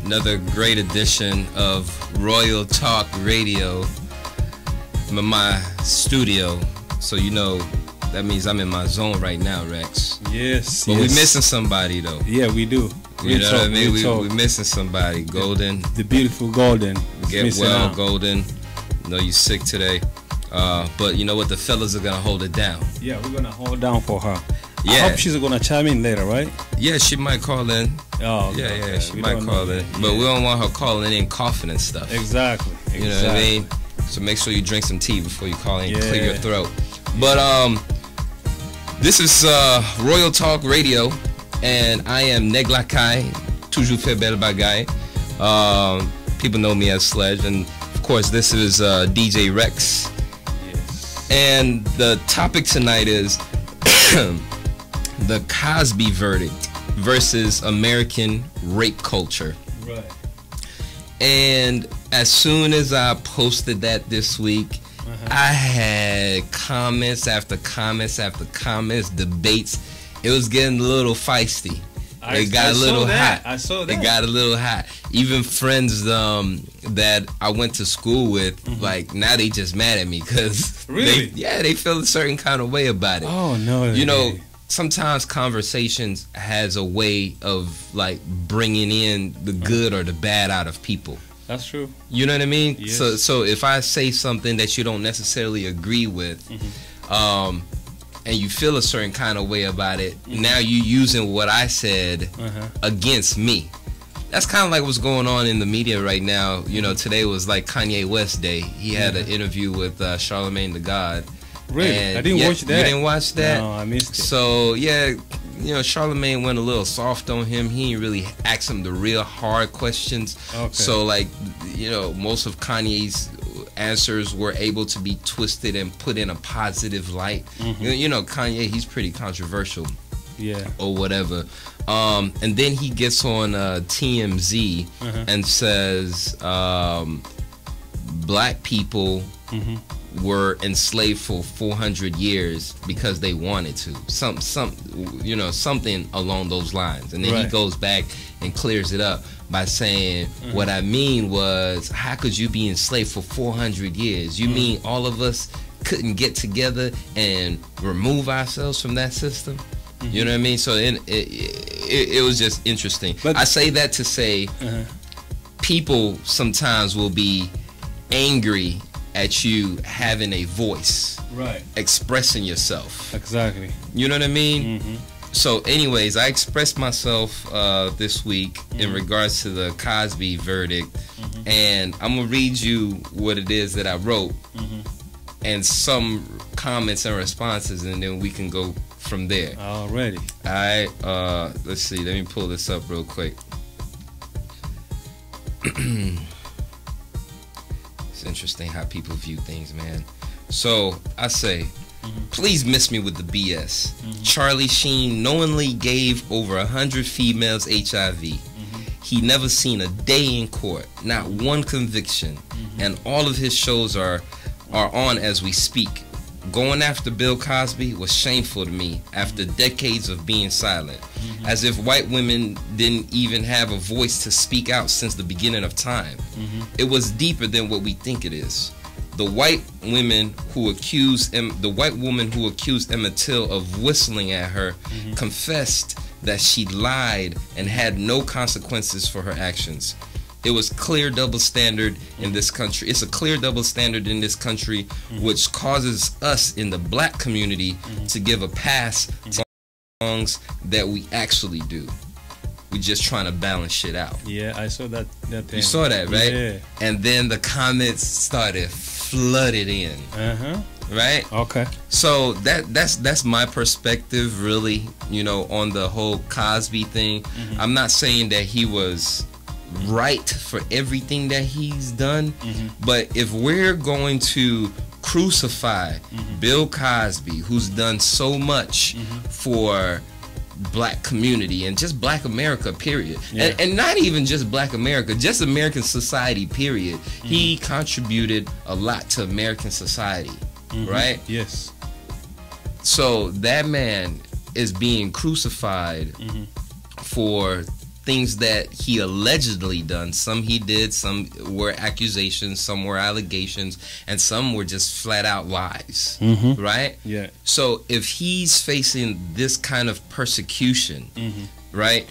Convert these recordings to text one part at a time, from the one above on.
Another great edition of Royal Talk Radio. I'm in my studio, so you know that means I'm in my zone right now, Rex. Yes. But we missing somebody though. Yeah, we do. You know what I mean? We missing somebody. Golden. The beautiful Golden. Get well, Golden. I know you're sick today. But you know what? The fellas are gonna hold it down. Yeah, we're gonna hold down for her. Yeah. I hope she's gonna chime in later, right? Yeah, she might call in. Oh, okay, yeah, she might call in. But we don't want her calling in coughing and stuff. Exactly. You know what I mean? So make sure you drink some tea before you call in and clear your throat. But this is Royal Talk Radio, and I am Neglakai, toujours fait belle bagaille. People know me as Sledge, and of course this is DJ Rex. Yes. And the topic tonight is the COSBY verdict versus American rape culture. Right. And as soon as I posted that this week, I had comments after comments after comments, debates. It was getting a little feisty. It got a little hot. I saw that. It got a little hot. Even friends that I went to school with, like now they just mad at me because really, they feel a certain kind of way about it. Oh no! You know, sometimes conversations has a way of like bringing in the good or the bad out of people. That's true. You know what I mean? Yes. So if I say something that you don't necessarily agree with, and you feel a certain kind of way about it, now you using what I said against me. That's kind of like what's going on in the media right now. You know, today was like Kanye West Day. He had an interview with Charlemagne the God. Really? And I didn't watch that. You didn't watch that? No, I missed it. So, yeah, you know, Charlemagne went a little soft on him. He didn't really ask him the real hard questions. Okay. So, like, you know, most of Kanye's answers were able to be twisted and put in a positive light. You know, Kanye, he's pretty controversial. Yeah. Or whatever. And then he gets on TMZ and says black people were enslaved for 400 years because they wanted to. You know, something along those lines. And then he goes back and clears it up by saying, what I mean was, how could you be enslaved for 400 years? You mean all of us couldn't get together and remove ourselves from that system? You know what I mean? So it was just interesting. But I say that to say people sometimes will be angry at you having a voice, expressing yourself. Exactly. You know what I mean? So anyways, I expressed myself this week in regards to the COSBY verdict, and I'm gonna read you what it is that I wrote and some comments and responses, and then we can go from there. Already. Alright, let's see, let me pull this up real quick. It's interesting how people view things, man. So I say, please miss me with the BS. Charlie Sheen knowingly gave over 100 females HIV. He never seen a day in court, not one conviction, and all of his shows are on as we speak. Going after Bill Cosby was shameful to me after decades of being silent, as if white women didn't even have a voice to speak out since the beginning of time. It was deeper than what we think it is. The white woman who accused Emmett Till of whistling at her confessed that she lied and had no consequences for her actions. It was clear double standard in this country. It's a clear double standard in this country, which causes us in the black community to give a pass to songs that we actually do. We just trying to balance shit out. Yeah, I saw that thing. You saw that, right? Yeah. And then the comments started flooded in. Right? Okay. So that's my perspective, really, you know, on the whole Cosby thing. I'm not saying that he was right for everything that he's done, but if we're going to crucify Bill Cosby, who's done so much for black community and just black America, period, and not even just black America, just American society, period, he contributed a lot to American society, right? Yes. So that man is being crucified for things that he allegedly done. Some he did, some were accusations, some were allegations, and some were just flat out lies. Right? Yeah. So if he's facing this kind of persecution, right,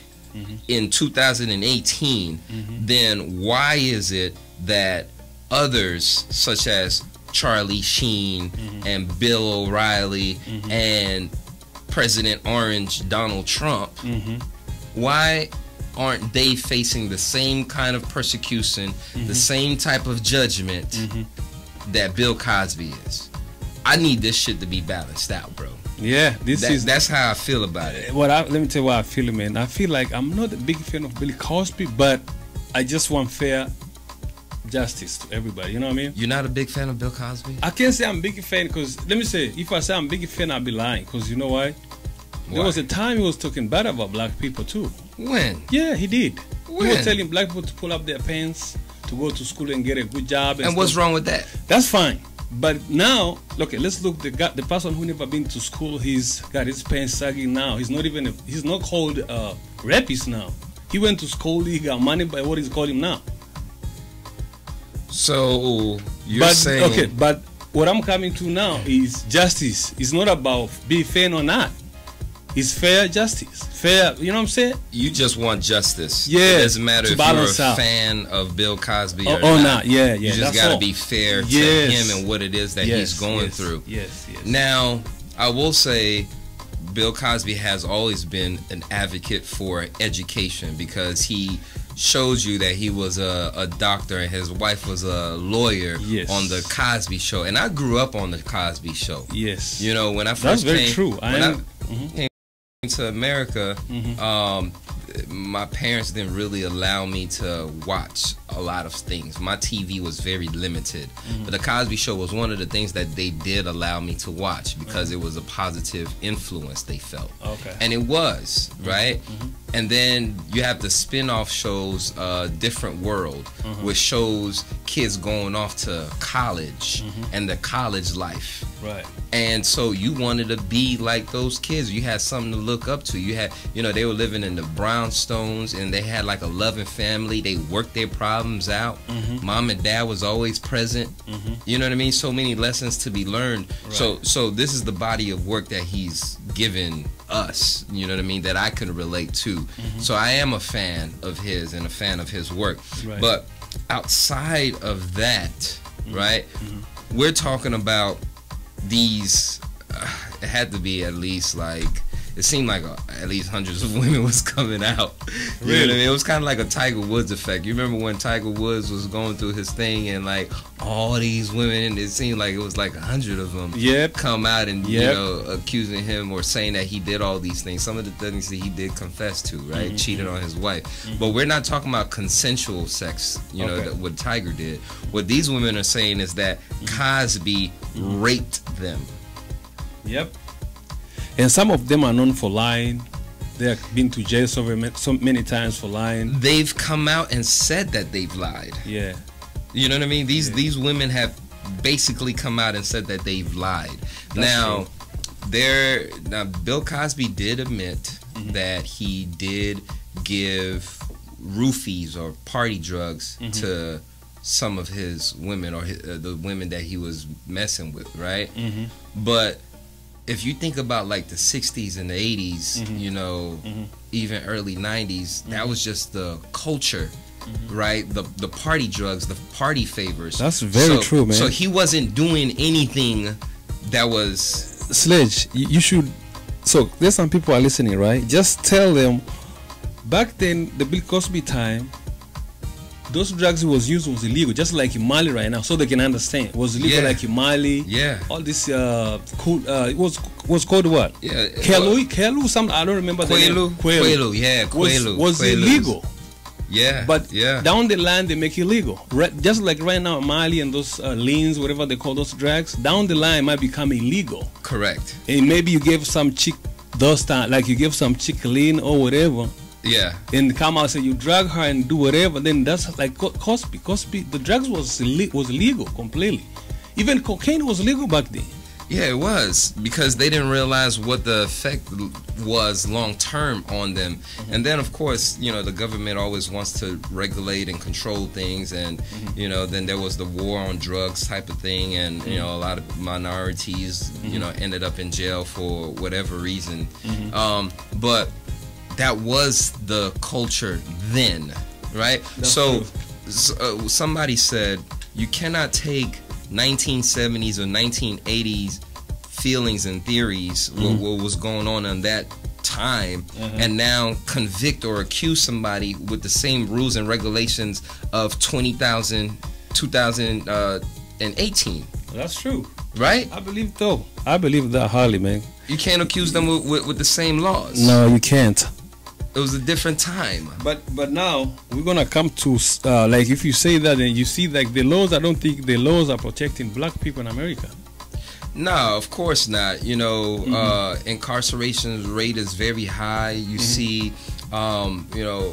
in 2018, then why is it that others such as Charlie Sheen and Bill O'Reilly and President Orange Donald Trump, why aren't they facing the same kind of persecution, the same type of judgment that Bill Cosby is? I need this shit to be balanced out, bro. Yeah, that's how I feel about it. Let me tell you what I feel, man. I feel like I'm not a big fan of Bill Cosby, but I just want fair justice to everybody. You know what I mean? You're not a big fan of Bill Cosby? I can't say I'm a big fan because, let me say, if I say I'm a big fan, I'll be lying. Because you know why? There was a time he was talking bad about black people too. When? Yeah, he did. When? He was telling black people to pull up their pants, to go to school and get a good job. And what's wrong with that? That's fine. But now, okay, let's look. The person who never been to school, he's got his pants sagging now. He's not called rapist now. He went to school, he got money by what he's called him now. So you're saying, okay, but what I'm coming to now is justice. It's not about being fair or not. It's fair justice. Fair, you know what I'm saying? You just want justice. Yeah. It doesn't matter if you're a fan of Bill Cosby or not. Yeah. You just got to be fair to him and what it is that he's going through. Yes. Now, I will say Bill Cosby has always been an advocate for education because he shows you that he was a doctor and his wife was a lawyer on the Cosby Show. And I grew up on the Cosby Show. Yes. You know, when I first came to America, my parents didn't really allow me to watch a lot of things. My TV was very limited. But the Cosby Show was one of the things that they did allow me to watch because it was a positive influence they felt. Okay. And it was, right? And then you have the spin-off shows, Different World, which shows kids going off to college and the college life. Right. And so you wanted to be like those kids. You had something to look up to. You had, you know, they were living in the brownstones and they had like a loving family. They worked their problems out. Mom and dad was always present. You know what I mean? So many lessons to be learned. Right. So this is the body of work that he's given us, you know what I mean, that I can relate to. So I am a fan of his and a fan of his work. Right. But outside of that, right, we're talking about these, it had to be at least like, it seemed like at least hundreds of women was coming out. You know what I mean? It was kind of like a Tiger Woods effect. You remember when Tiger Woods was going through his thing and like all these women, and it seemed like it was like 100 of them come out and you know, accusing him or saying that he did all these things. Some of the things that he did confess to, right? Cheated on his wife. But we're not talking about consensual sex, you know, what Tiger did. What these women are saying is that Cosby raped them. Yep. And some of them are known for lying. They have been to jail so many times for lying. They've come out and said that they've lied. Yeah. You know what I mean? These women have basically come out and said that they've lied. Now Bill Cosby did admit that he did give roofies or party drugs to some of his women or the women that he was messing with, right? But if you think about like the 60s and the 80s, you know, even early 90s, that was just the culture, right? The party drugs, the party favors. That's very true, man. So he wasn't doing anything that was... Sledge, you should... So there's some people are listening, right? Just tell them, back then, the Bill Cosby time, those drugs he was using was illegal, just like in Mali right now, so they can understand. It was illegal like in Mali. Yeah. All this cool. It was called what? Yeah. Kelu, something I don't remember. Quaalude, yeah. Quaalude. Was illegal. Yeah. But down the line they make it illegal. Just like right now Mali and those leans, whatever they call those drugs, down the line might become illegal. Correct. And maybe you gave some chick those time, like you give some chick lean or whatever. Yeah. And come out and say you drug her and do whatever, then that's like Cosby. Cosby, the drugs was illegal completely. Even cocaine was legal back then. Yeah, it was, because they didn't realize what the effect was long term on them. And then, of course, you know, the government always wants to regulate and control things, and you know, then there was the war on drugs type of thing, and you know, a lot of minorities, you know, ended up in jail for whatever reason. But that was the culture then, right? That's so, true. Somebody said you cannot take 1970s or 1980s feelings and theories, what was going on in that time, and now convict or accuse somebody with the same rules and regulations of 2018. That's true. Right? I believe so. I believe that highly, man. You can't accuse them with the same laws. No, you can't. It was a different time. But now we're gonna come to like, if you say that and you see like the laws, I don't think the laws are protecting black people in America. No, of course not. You know, incarceration rate is very high. You see, you know,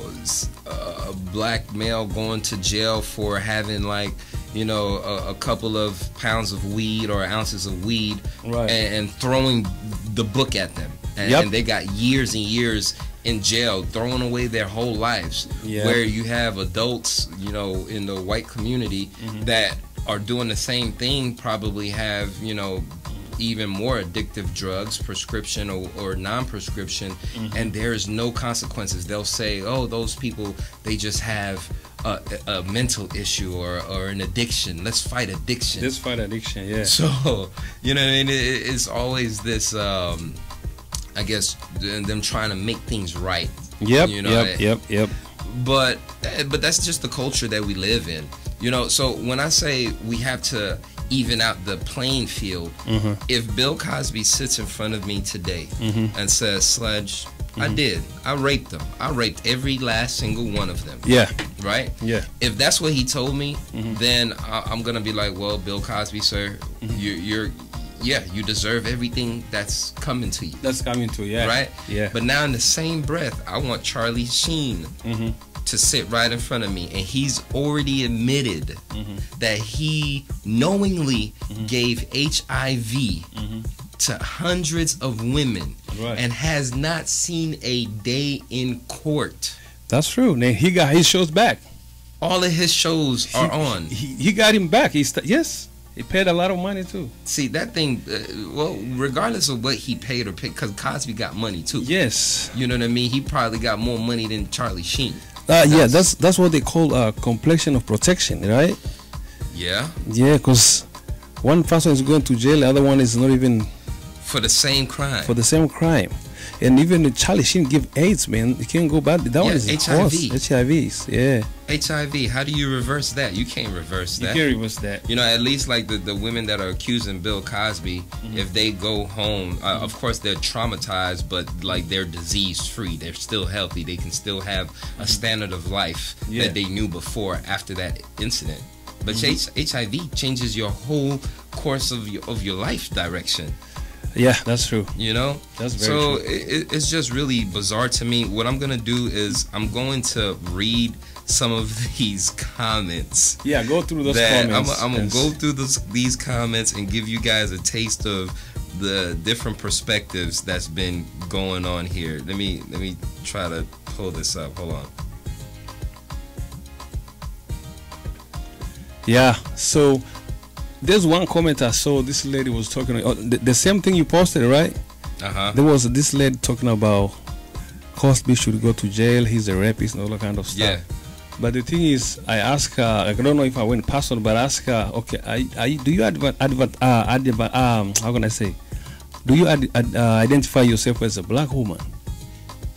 a black male going to jail for having, like, you know, a couple of pounds of weed or ounces of weed, right, and throwing the book at them, and they got years and years in jail, throwing away their whole lives. Where you have adults, you know, in the white community that are doing the same thing, probably have, you know, even more addictive drugs, prescription or non-prescription, and there's no consequences. They'll say, oh, those people, they just have a mental issue or an addiction. Let's fight addiction. Let's fight addiction, yeah. So, you know what I mean? It's always this, I guess, them trying to make things right. Yep, you know, yep. But that's just the culture that we live in. You know, so when I say we have to even out the playing field, if Bill Cosby sits in front of me today and says, Sledge, I raped them. I raped every last single one of them. Yeah. Right? Yeah. If that's what he told me, then I'm going to be like, well, Bill Cosby, sir, you deserve everything that's coming to you. That's coming to you, yeah. Right? Yeah. But now in the same breath, I want Charlie Sheen to sit right in front of me, and he's already admitted that he knowingly gave HIV to hundreds of women, and has not seen a day in court. That's true. Now he got his shows back. All of his shows are on. He got him back. Yes. He paid a lot of money too. See, that thing, well, regardless of what he paid or paid, because Cosby got money too. Yes. You know what I mean? He probably got more money than Charlie Sheen. Yeah, that's what they call complexion of protection, right? Yeah. Yeah, because one person is going to jail, the other one is not even... For the same crime. For the same crime. And even Charlie Sheen give AIDS, man. You can't go back. That one is HIV. HIVs, yeah. HIV. How do you reverse that? You can't reverse that. You can't reverse that. You know, at least like the women that are accusing Bill Cosby, if they go home, of course they're traumatized, but like they're disease free. They're still healthy. They can still have a standard of life that they knew before after that incident. But HIV changes your whole course of your life direction. Yeah, that's true. You know? That's very true. So it's just really bizarre to me. What I'm going to do is I'm going to read some of these comments. Yeah, go through those comments. I'm going to go through these comments and give you guys a taste of the different perspectives that's been going on here. Let me try to pull this up. Hold on. Yeah, so there's one comment I saw. This lady was talking the same thing you posted, right? There was this lady talking about Cosby should go to jail. He's a rapist and all that kind of stuff. Yeah. But the thing is, I asked her. I don't know if I went personal, but I asked her, okay, do you how can I say? Do you identify yourself as a black woman?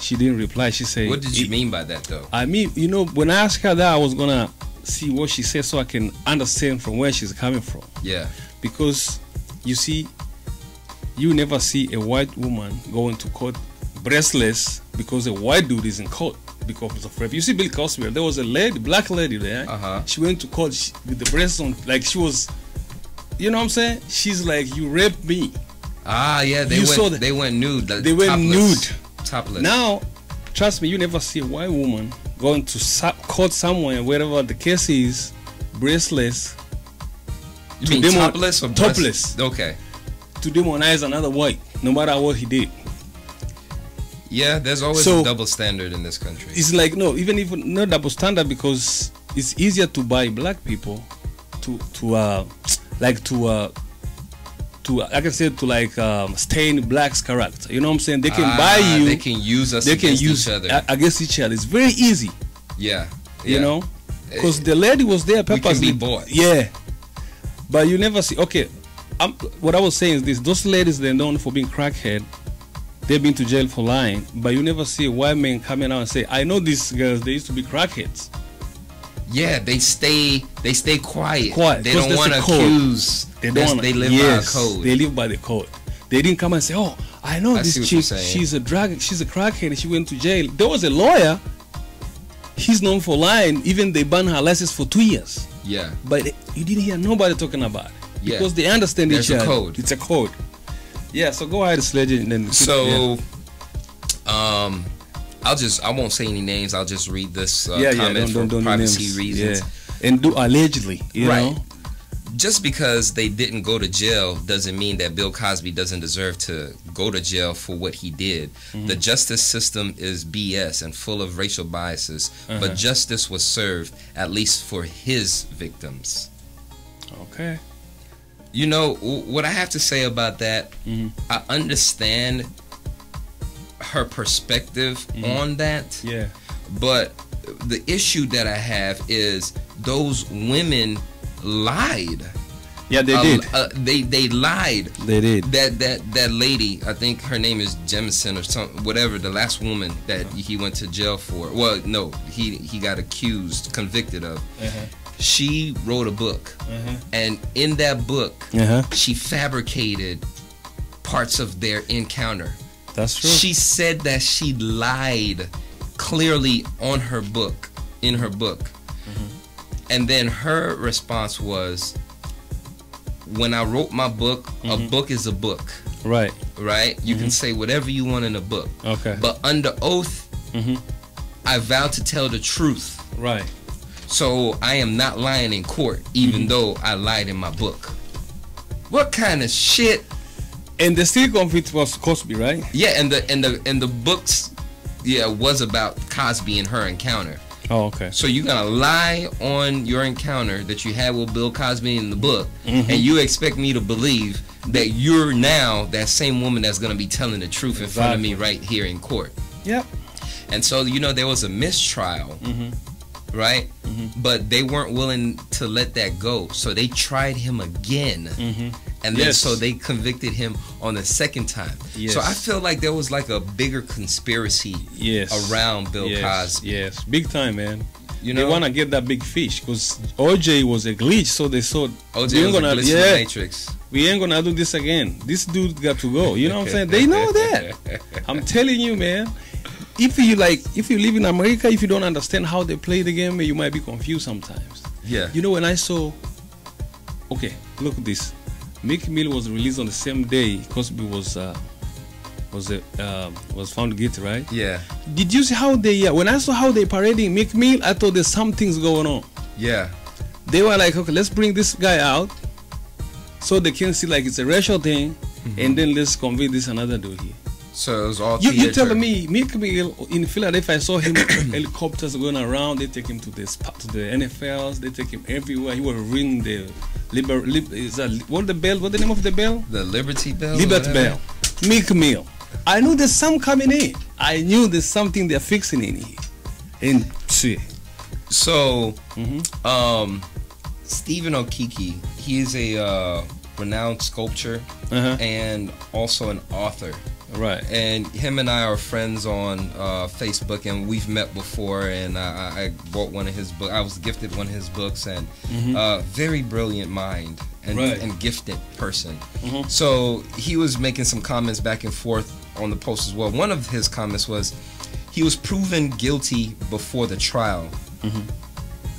She didn't reply. She said, "What did you mean by that, though?" I mean, you know, when I asked her that, I was gonna see what she said so I can understand from where she's coming from. Yeah. Because you see, you never see a white woman going to court breastless because a white dude is in court because of rape. You see Bill Cosby, there was a lady, black lady there. She went to court with the breasts on, like she was, you know what I'm saying? She's like, you raped me. Ah, yeah, they went nude. They went nude. Topless. Now, trust me, you never see a white woman going to court somewhere, wherever the case is, breastless. You mean topless or topless? Okay. to demonize another white, no matter what he did. Yeah, there's always a double standard in this country. It's like, no, even if not double standard, because it's easier to buy black people like stain black's character. You know what I'm saying? They can buy you. They can use us. They can use each other against each other. It's very easy. Yeah. You know, because the lady was there purposely. We can be bought. Yeah, but you never see. Okay, what I was saying is this: those ladies, they're known for being crackhead. They've been to jail for lying, but you never see a white man coming out and say, "I know these girls. They used to be crackheads." Yeah, they stay quiet. They don't want to accuse. They don't. They live by a code. They live by the code. They didn't come and say, "Oh, I know this chick. She's a crackhead. And she went to jail." There was a lawyer. He's known for lying. Even they banned her license for 2 years. Yeah. But you didn't hear nobody talking about it. Yeah. Because they understand each other. There's a code. It's a code. Yeah. So go ahead, Sledge. And then I won't say any names. I'll just read this comment for privacy reasons. Yeah. And do allegedly, you know. Just because they didn't go to jail doesn't mean that Bill Cosby doesn't deserve to go to jail for what he did. The justice system is BS and full of racial biases, but justice was served, at least for his victims. Okay. You know, what I have to say about that, I understand her perspective on that. Yeah. But the issue that I have is those women lied. Yeah, they did. They lied. They did. That lady, I think her name is Jemison or something, whatever. The last woman that he went to jail for. Well, no, he got convicted of. She wrote a book, and in that book, she fabricated parts of their encounter. That's true. She said that she lied clearly in her book. And then her response was, when I wrote my book, a book is a book. Right. Right? You can say whatever you want in a book. Okay. But under oath, I vow to tell the truth. Right. So I am not lying in court, even though I lied in my book. What kind of shit? And the still conflict was Cosby, right? Yeah, and the books, was about Cosby and her encounter. Oh, okay. So you're gonna lie on your encounter that you had with Bill Cosby in the book, and you expect me to believe that you're now that same woman that's gonna be telling the truth in front of me right here in court. Yep. And so there was a mistrial, right? But they weren't willing to let that go, so they tried him again. And then so they convicted him on the second time. So I feel like there was like a bigger conspiracy around Bill Cosby. Yes, big time, man. You know, they want to get that big fish because OJ was a glitch, so they thought OJ was a glitch in the Matrix. We ain't gonna do this again. This dude got to go. You know what I'm saying? They know that. I'm telling you, man. If you live in America, if you don't understand how they play the game, you might be confused sometimes. Yeah. You know, when I saw, okay, look at this. Meek Mill was released on the same day Cosby was found guilty, right? Yeah. Did you see how they? When I saw how they parading Meek Mill, I thought there's something's going on. Yeah. They were like, okay, let's bring this guy out, so they can see like it's a racial thing, and then let's convict this another dude here. So it was all you telling me Meek Mill in Philadelphia? I saw him helicopters going around. They take him to the NFLs. They take him everywhere. He was ringing the what the name of the bell? The Liberty Bell. Liberty Bell. Meek Mill. I knew there's some coming in. I knew there's something they're fixing in here. And see. So, Stephen Okeke, he is a renowned sculptor and also an author. Right. And him and I are friends on Facebook, and we've met before, and I bought one of his books. I was gifted one of his books, and very brilliant mind and gifted person. So he was making some comments back and forth on the post as well. One of his comments was, he was proven guilty before the trial.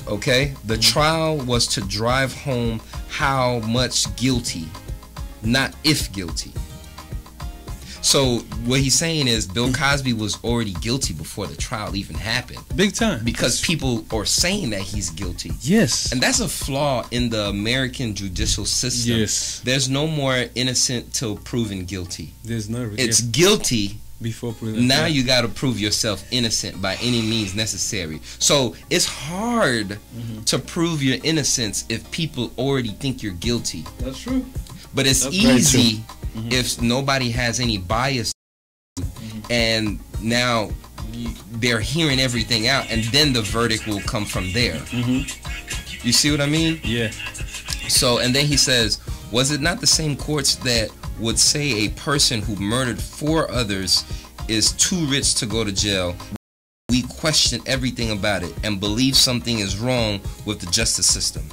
Okay? The trial was to drive home how much guilty, not if guilty. So what he's saying is Bill Cosby was already guilty before the trial even happened. Big time. Because people are saying that he's guilty. Yes. And that's a flaw in the American judicial system. Yes. There's no more innocent till proven guilty. There's no. It's guilty before proven. Now you got to prove yourself innocent by any means necessary. So it's hard to prove your innocence if people already think you're guilty. That's true. But it's easy if nobody has any bias, and now they're hearing everything out, and then the verdict will come from there. You see what I mean? Yeah. So, and then he says, was it not the same courts that would say a person who murdered 4 others is too rich to go to jail? We question everything about it and believe something is wrong with the justice system.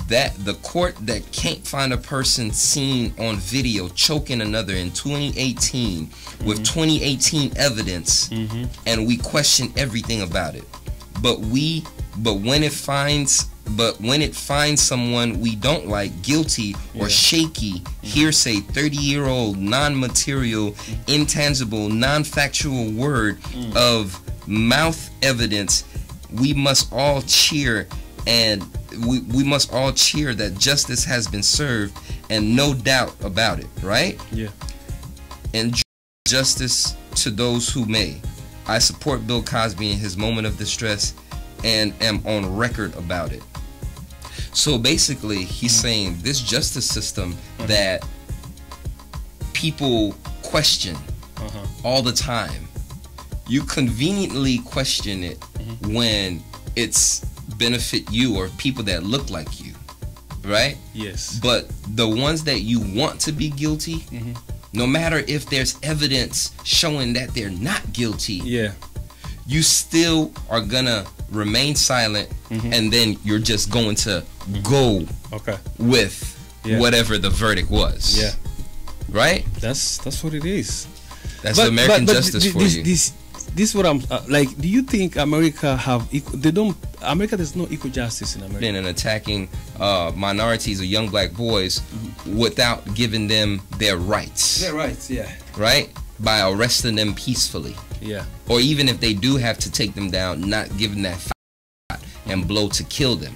That the court that can't find a person seen on video choking another in 2018 with 2018 evidence, and we question everything about it. But when it finds someone we don't like guilty or shaky, hearsay, 30-year-old, non-material, intangible, non-factual word of mouth evidence, we must all cheer, and we must all cheer that justice has been served and no doubt about it, right? Yeah. And justice to those who may. I support Bill Cosby in his moment of distress and am on record about it. So basically, he's saying this justice system that people question all the time, you conveniently question it when it's benefit you or people that look like you, right? Yes. But the ones that you want to be guilty, no matter if there's evidence showing that they're not guilty, you still are gonna remain silent, and then you're just going to go with whatever the verdict was. Yeah. Right? That's what it is. That's the American justice for you. This is what I'm like. Do you think America have equal? They don't. America, there's no equal justice in America. And attacking minorities or young black boys without giving them their rights. Their rights, yeah. Right? By arresting them peacefully. Yeah. Or even if they do have to take them down, not giving that shot and blow to kill them.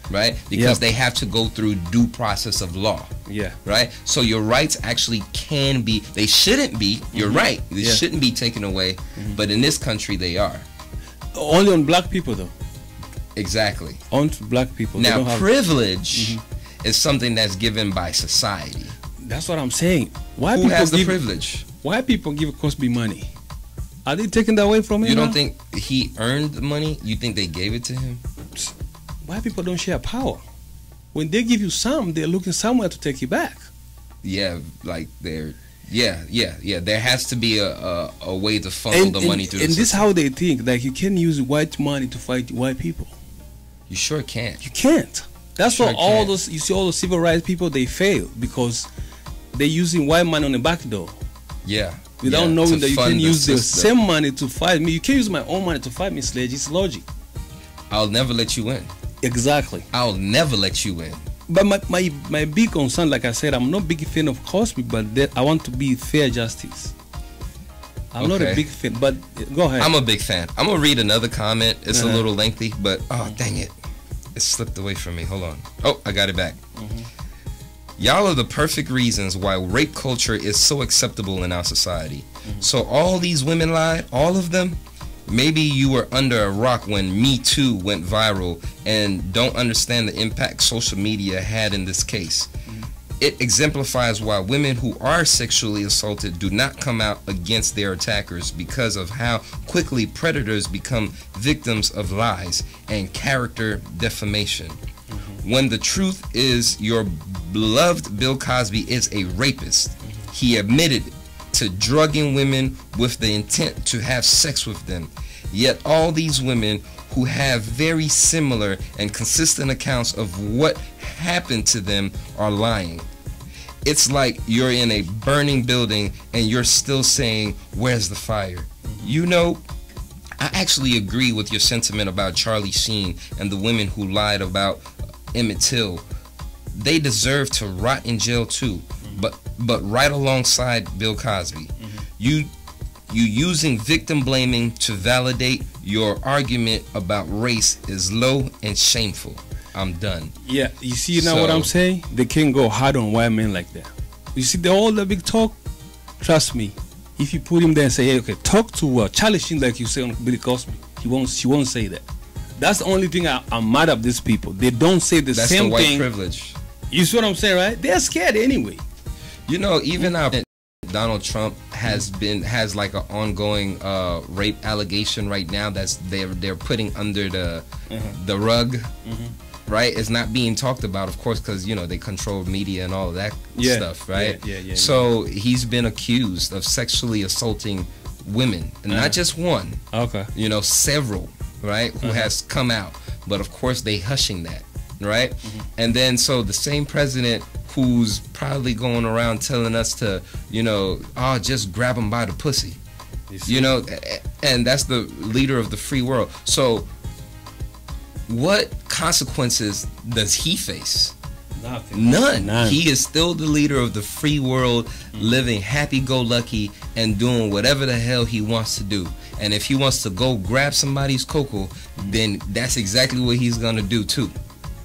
Right? Because they have to go through due process of law. Yeah. Right? So your rights actually can be, they shouldn't be, you're right, they shouldn't be taken away, but in this country they are. Only on black people though. Exactly. On black people. Now privilege is something that's given by society. That's what I'm saying. Why Who people has the give, privilege? Why people give Cosby money? Are they taking that away from him? You don't think he earned the money? You think they gave it to him? Why people don't share power? When they give you some, they're looking somewhere to take you back. Yeah, like they're there has to be a way to funnel the money through the system. And this is how they think. Like you can use white money to fight white people. You sure can't. You can't. That's why all those, you see all the civil rights people, they fail because they're using white money on the back door. Yeah. Without knowing that you can use the same money to fight me. You can't use my own money to fight me, Sledge. It's logic. I'll never let you win. Exactly. I'll never let you win. But my big concern, like I said, I'm not a big fan of Cosby, but I want to be fair justice. I'm not a big fan, but go ahead. I'm a big fan. I'm going to read another comment. It's a little lengthy, but oh, dang it. It slipped away from me. Hold on. Oh, I got it back. Y'all are the perfect reasons why rape culture is so acceptable in our society. So all these women lied, all of them. Maybe you were under a rock when Me Too went viral and don't understand the impact social media had in this case. It exemplifies why women who are sexually assaulted do not come out against their attackers because of how quickly predators become victims of lies and character defamation. When the truth is your beloved Bill Cosby is a rapist. He admitted to drugging women with the intent to have sex with them. Yet all these women who have very similar and consistent accounts of what happened to them are lying. It's like you're in a burning building and you're still saying, where's the fire? You know, I actually agree with your sentiment about Charlie Sheen and the women who lied about Emmett Till. They deserve to rot in jail too, but right alongside Bill Cosby. You using victim blaming to validate your argument about race is low and shameful. I'm done. Yeah, you see now what I'm saying? They can't go hard on white men like that. You see all the big talk? Trust me. If you put him there and say, hey, okay, talk to Charlie Sheen like you say on Billy Cosby, she won't say that. That's the only thing I'm mad at these people. They don't say the That's same the white thing. privilege. You see what I'm saying, right? They're scared anyway. You know, even Donald Trump has like an ongoing rape allegation right now that's they're putting under the rug. Right, it's not being talked about, of course, because you know they control media and all of that stuff, right? So he's been accused of sexually assaulting women, and not just one. Okay. You know, several, right? Who has come out, but of course they hushing that, right? And then so the same president who's probably going around telling us to, you know, oh, just grab him by the pussy, you know, and that's the leader of the free world. So what consequences does he face? Nothing. None. He is still the leader of the free world, living happy-go-lucky and doing whatever the hell he wants to do. And if he wants to go grab somebody's cocoa, then that's exactly what he's gonna do too.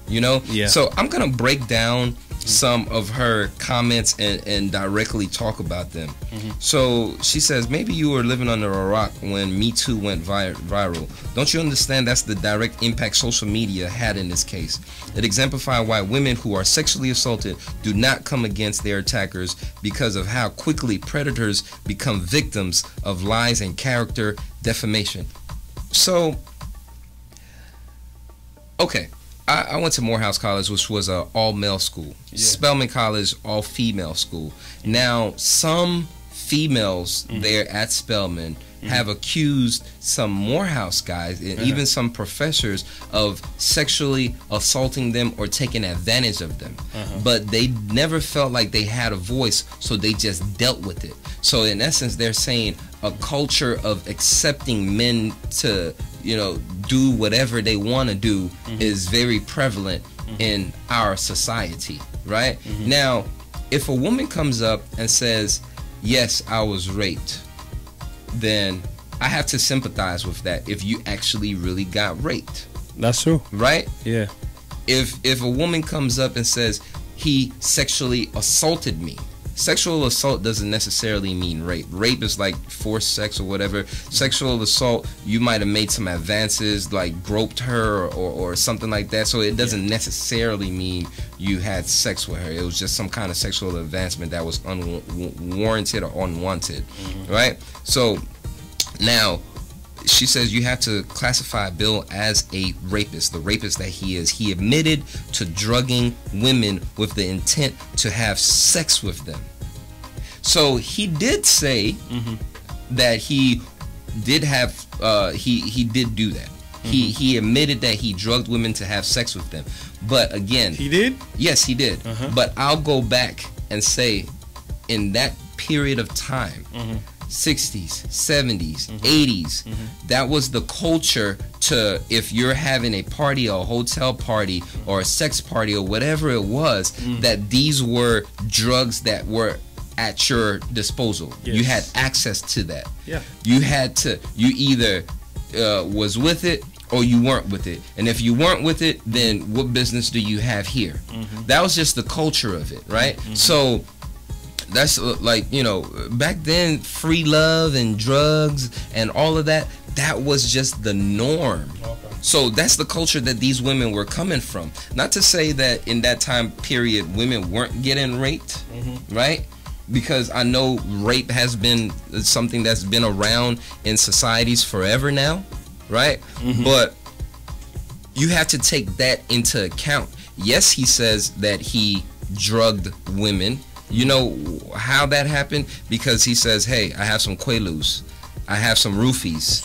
You know? Yeah. So I'm gonna break down some of her comments and directly talk about them. So she says, maybe you were living under a rock when Me Too went viral. Don't you understand that's the direct impact social media had in this case? It exemplified why women who are sexually assaulted do not come against their attackers because of how quickly predators become victims of lies and character defamation. So, okay. I went to Morehouse College, which was an all-male school. Spelman College, all-female school. Now, some females there at Spelman have accused some Morehouse guys and even some professors of sexually assaulting them or taking advantage of them. But they never felt like they had a voice, so they just dealt with it. So in essence, they're saying a culture of accepting men to, you know, do whatever they want to do is very prevalent in our society, right? Now, if a woman comes up and says, yes, I was raped, then I have to sympathize with that if you actually really got raped. That's true. Right? Yeah. If a woman comes up and says, he sexually assaulted me, sexual assault doesn't necessarily mean rape. Rape is like forced sex or whatever. Sexual assault, you might have made some advances, like groped her or something like that. So it doesn't necessarily mean you had sex with her. It was just some kind of sexual advancement that was unwarranted or unwanted, right? So now she says you have to classify Bill as a rapist, the rapist that he is. He admitted to drugging women with the intent to have sex with them. So he did say that he did have, he did do that. He admitted that he drugged women to have sex with them. But again, he did? Yes, he did. But I'll go back and say, in that period of time, 60s, 70s, 80s, that was the culture to, if you're having a party, a hotel party, or a sex party, or whatever it was, that these were drugs that were at your disposal. You had access to that. You had to, you either was with it or you weren't with it. And if you weren't with it, then what business do you have here? That was just the culture of it, right? So that's like, you know, back then, free love and drugs and all of that, that was just the norm. So that's the culture that these women were coming from. Not to say that in that time period women weren't getting raped, right? Because I know rape has been something that's been around in societies forever now, right? But you have to take that into account. Yes, he says that he drugged women. You know how that happened? Because he says, hey, I have some Quaaludes, I have some roofies.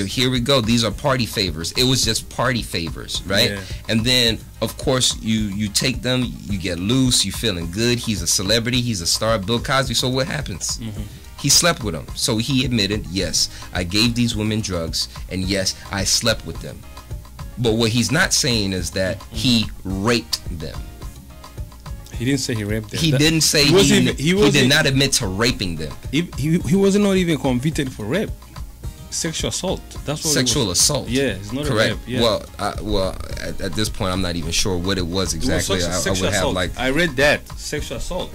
Here we go. These are party favors. It was just party favors, right? And then, of course, you take them, you get loose, you feeling good. He's a celebrity. He's a star, Bill Cosby. So what happens? He slept with them. So he admitted, yes, I gave these women drugs, and yes, I slept with them. But what he's not saying is that he raped them. He didn't say he raped them. He didn't say he did not admit to raping them. He was not even convicted for rape. Sexual assault. That's what sexual assault. Yeah, it's not correct. A rape. Yeah. Well, at this point, I'm not even sure what it was exactly. It was I would have like I read that sexual assault.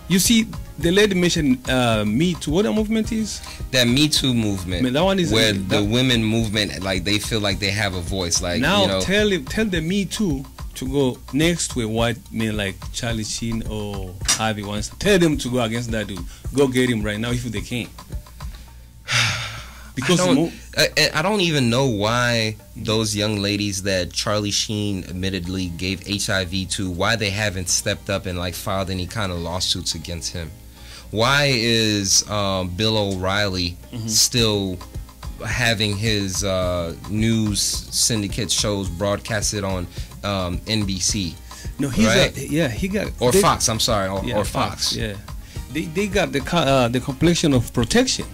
You see, the lady mentioned Me Too. What the movement is? That Me Too movement. I mean, that one is where the women movement, like they feel like they have a voice. Like now, you know, tell the Me Too to go next to a white man like Charlie Sheen or Harvey Weinstein. Tell them to go against that dude. Go get him right now if they can. Because I don't even know why those young ladies that Charlie Sheen admittedly gave HIV to, why they haven't stepped up and like filed any kind of lawsuits against him. Why is Bill O'Reilly still having his news syndicate shows broadcasted on NBC? No, he's right? he got Fox. I'm sorry, or Fox. Yeah, they got the complexion of protection.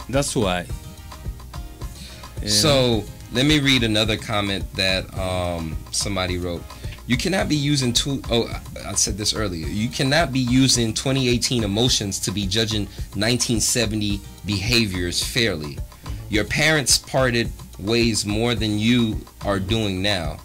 That's why. Yeah. So let me read another comment that somebody wrote. You cannot be using I said this earlier. You cannot be using 2018 emotions to be judging 1970 behaviors fairly. Your parents parted ways more than you are doing now.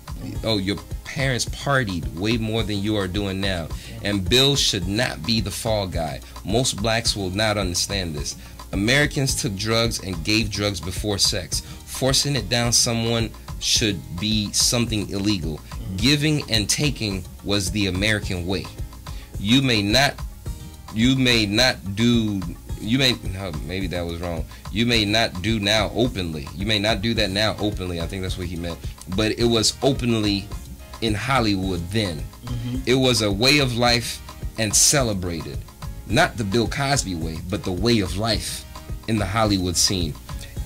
Oh, your parents partied way more than you are doing now. And Bill should not be the fall guy. Most blacks will not understand this. Americans took drugs and gave drugs before sex. Forcing it down someone should be something illegal. Giving and taking was the American way. You may not do maybe that was wrong. You may not do now openly. You may not do that now openly. I think that's what he meant. But it was openly in Hollywood then. It was a way of life and celebrated. Not the Bill Cosby way, but the way of life in the Hollywood scene.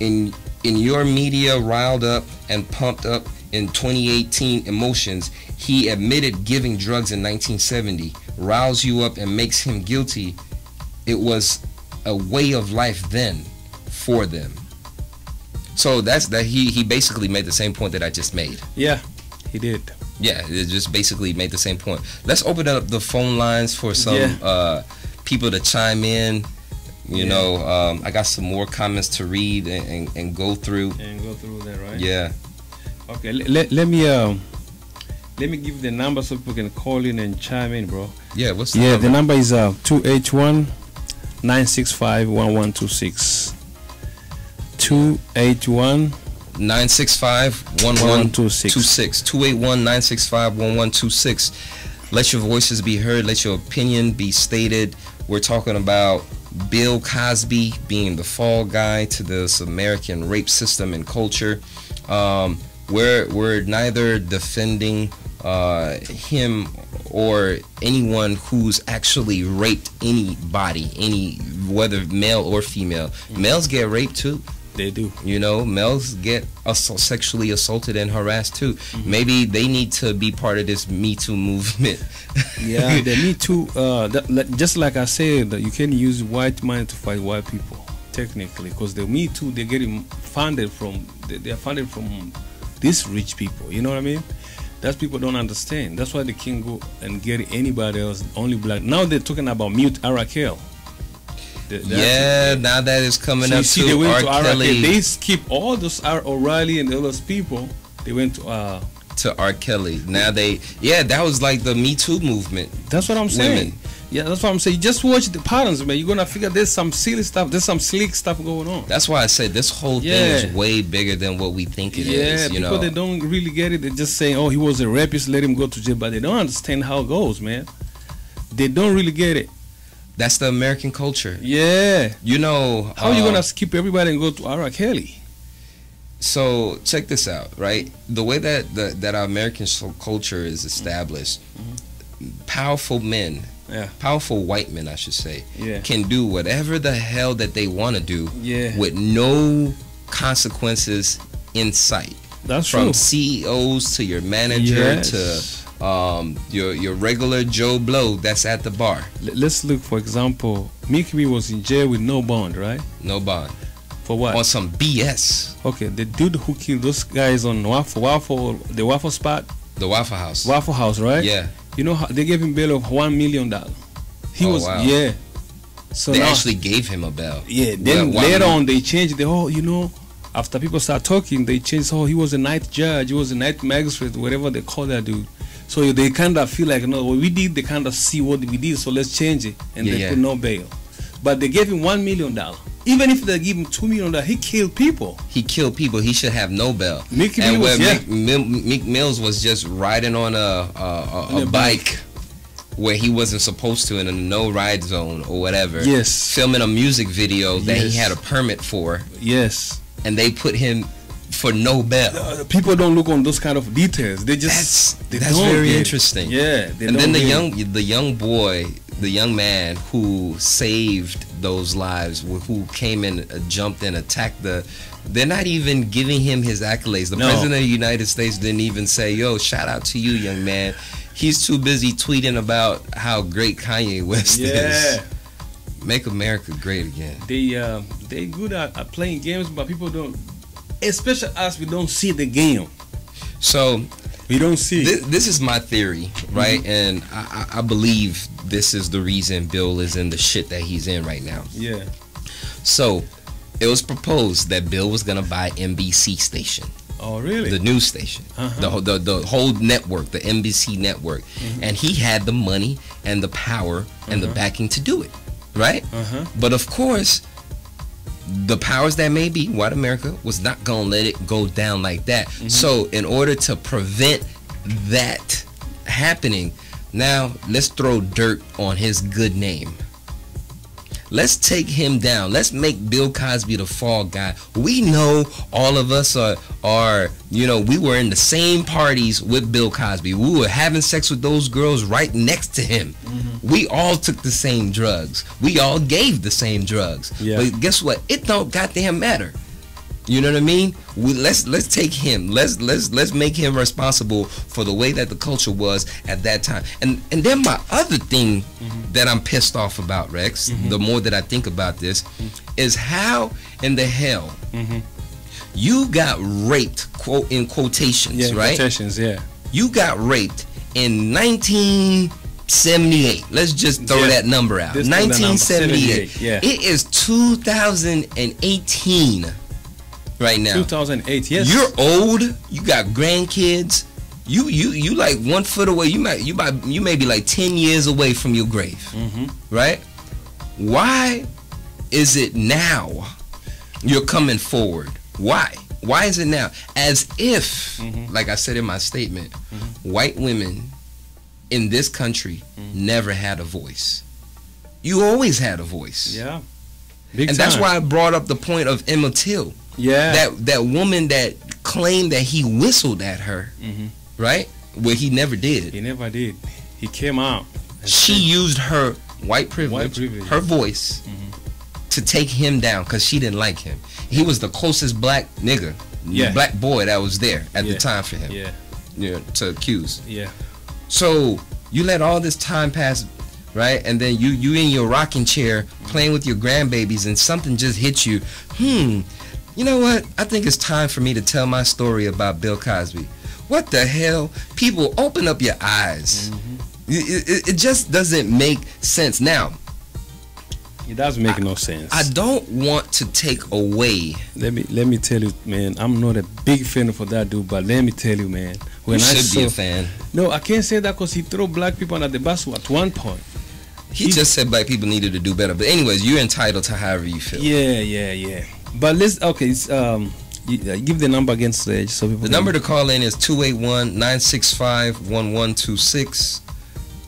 In your media riled up and pumped up in 2018 emotions, he admitted giving drugs in 1970 riles you up and makes him guilty. It was a way of life then for them. So that's that. He basically made the same point that I just made. Yeah, he did. Yeah, it just basically made the same point. Let's open up the phone lines for some people to chime in. You know, I got some more comments to read and go through. And go through that, right? Yeah. Okay, let me give the number so people can call in and chime in, bro. Yeah, what's the number? The number is 281-965-1126. 281-965-1126. 281-965-1126. Let your voices be heard. Let your opinion be stated. We're talking about Bill Cosby being the fall guy to this American rape system and culture. We're neither defending him or anyone who's actually raped anybody, whether male or female. Males get raped too. They do. You know, males get sexually assaulted and harassed too. Maybe they need to be part of this Me Too movement. Yeah, the Me Too. Just like I said, that you can use white money to fight white people, technically, because the Me Too they're getting funded from. They are funded from these rich people. You know what I mean? That's people don't understand. That's why they can't go and get anybody else. Only black. Now they're talking about mute Arakel. Now that is coming up see, to they went R. to Kelly. They skip all those O'Reilly and all those people. They went to R. Kelly. Now that was like the Me Too movement. That's what I'm saying. Women. Yeah, that's what I'm saying. Just watch the patterns, man. You're gonna figure there's some silly stuff. There's some slick stuff going on. That's why I said this whole thing is way bigger than what we think it is. You know, they don't really get it. They're just saying, "Oh, he was a rapist. Let him go to jail," but they don't understand how it goes, man. They don't really get it. That's the American culture. Yeah. You know, how are you gonna skip everybody and go to R. Kelly? So check this out, right? The way that our American culture is established, powerful men, powerful white men, I should say, can do whatever the hell that they want to do, with no consequences in sight. That's from true. CEOs to your manager to your regular Joe Blow that's at the bar. Let's look, for example, Mickey was in jail with no bond, right? No bond. For what? On some BS. Okay, the dude who killed those guys on the Waffle spot. The Waffle House. Waffle House, right? Yeah. You know how they gave him bail of $1 million. He was wow. yeah. So They now, actually gave him a bail. yeah. Then Why- later on they changed the whole. You know, after people start talking, they changed. Oh, he was a night judge. He was a night magistrate, whatever they call that dude. So they kind of feel like, no, what we did, they kind of see what we did, so let's change it, and they put no bail. But they gave him $1 million. Even if they give him $2 million, he killed people. He killed people. He should have no bail. Mickey And Mills, where yeah. Meek Mills was just riding on a bike where he wasn't supposed to in a no ride zone or whatever. Yes. Filming a music video that he Yes. had a permit for, Yes. and they put him for no bail. People don't look on those kind of details. They just That's very interesting. Yeah. And then the young boy, the young man who saved those lives, who came in, jumped in, attacked they're not even giving him his accolades. The president of the United States didn't even say, yo, shout out to you, young man. He's too busy tweeting about how great Kanye West is. Make America great again. They good at playing games, but people don't, especially us, we don't see the game. So we don't see. This is my theory, right? And I believe this is the reason Bill is in the shit that he's in right now. Yeah. So it was proposed that Bill was gonna buy NBC station. Oh, really? The news station, the whole network, the NBC network, and he had the money and the power and the backing to do it, right? But of course, the powers that may be, white America, was not gonna let it go down like that. So in order to prevent that happening, now let's throw dirt on his good name. Let's take him down. Let's make Bill Cosby the fall guy. We know all of us are we were in the same parties with Bill Cosby. We were having sex with those girls right next to him. We all took the same drugs. We all gave the same drugs. Yeah. But guess what? It don't goddamn matter. You know what I mean? Let's take him. Let's make him responsible for the way that the culture was at that time. And then my other thing that I'm pissed off about, Rex, the more that I think about this, is how in the hell you got raped, quote in quotations, right? Quotations, yeah. You got raped in 1978. Let's just throw that number out. 1978. Yeah. It is 2018. Right now, 2008. Yes, you're old. You got grandkids. You like 1 foot away. You may be like 10 years away from your grave. Right? Why is it now you're coming forward? Why is it now? As if, like I said in my statement, white women in this country never had a voice. You always had a voice. Yeah. And that's why I brought up the point of Emma Till. Yeah. That woman that claimed that he whistled at her, right? Where he never did. He never did. He came out. She used her white privilege, her voice, to take him down because she didn't like him. He was the closest black nigga, black boy that was there at the time for him. To accuse. Yeah. So you let all this time pass, right? And then you in your rocking chair playing with your grandbabies, and something just hits you. You know what? I think it's time for me to tell my story about Bill Cosby. What the hell? People, open up your eyes. It just doesn't make sense. Now, it doesn't make no sense. I don't want to take away. Let me tell you, man. I'm not a big fan for that dude, but let me tell you, man. When you should be a fan. No, I can't say that because he threw black people under the bus at one point. He just said black people needed to do better. But anyways, you're entitled to however you feel. Yeah. But let's give the number again, Sledge, so people. The number to call in is 281-965-1126.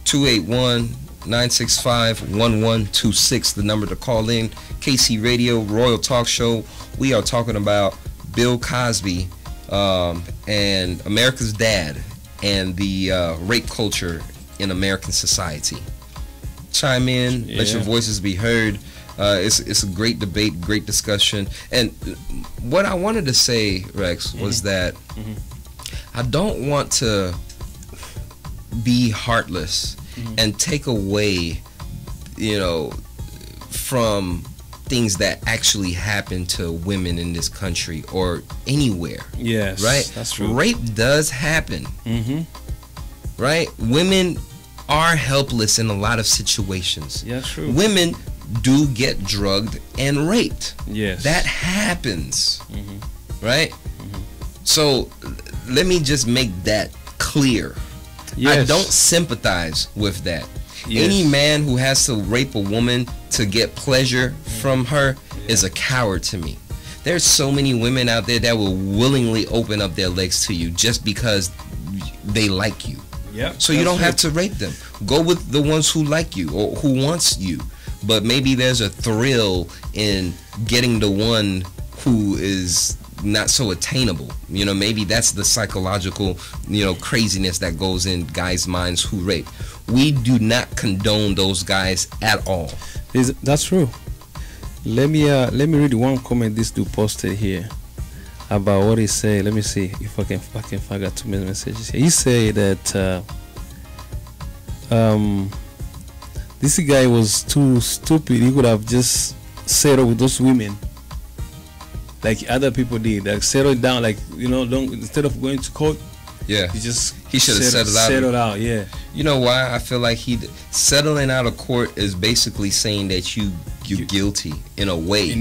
281-965-1126. The number to call in. KC Radio Royal Talk Show. We are talking about Bill Cosby and America's dad and the rape culture in American society. Chime in, let your voices be heard. It's a great debate, great discussion. And what I wanted to say, Rex, was that I don't want to be heartless and take away, from things that actually happen to women in this country or anywhere. Yes, right? That's true. Rape does happen. Right? Women are helpless in a lot of situations. Yeah, true. Women do get drugged and raped. Yes. That happens. Right? So let me just make that clear. Yes. I don't sympathize with that. Yes. Any man who has to rape a woman to get pleasure from her is a coward to me. There's so many women out there that will willingly open up their legs to you just because they like you. Yep, so you don't have to rape them. Go with the ones who like you or who wants you. But maybe there's a thrill in getting the one who is not so attainable. You know, maybe that's the psychological, you know, craziness that goes in guys' minds who rape. We do not condone those guys at all. That's true. Let me read one comment this dude posted here about what he said. Let me see if I can find out 2 messages here. He said that this guy was too stupid. He could have just settled with those women like other people did. Like settled down, like, you know, don't, instead of going to court. Yeah, he should have settled out. Yeah. You know why? I feel like settling out of court is basically saying that you're guilty in a way.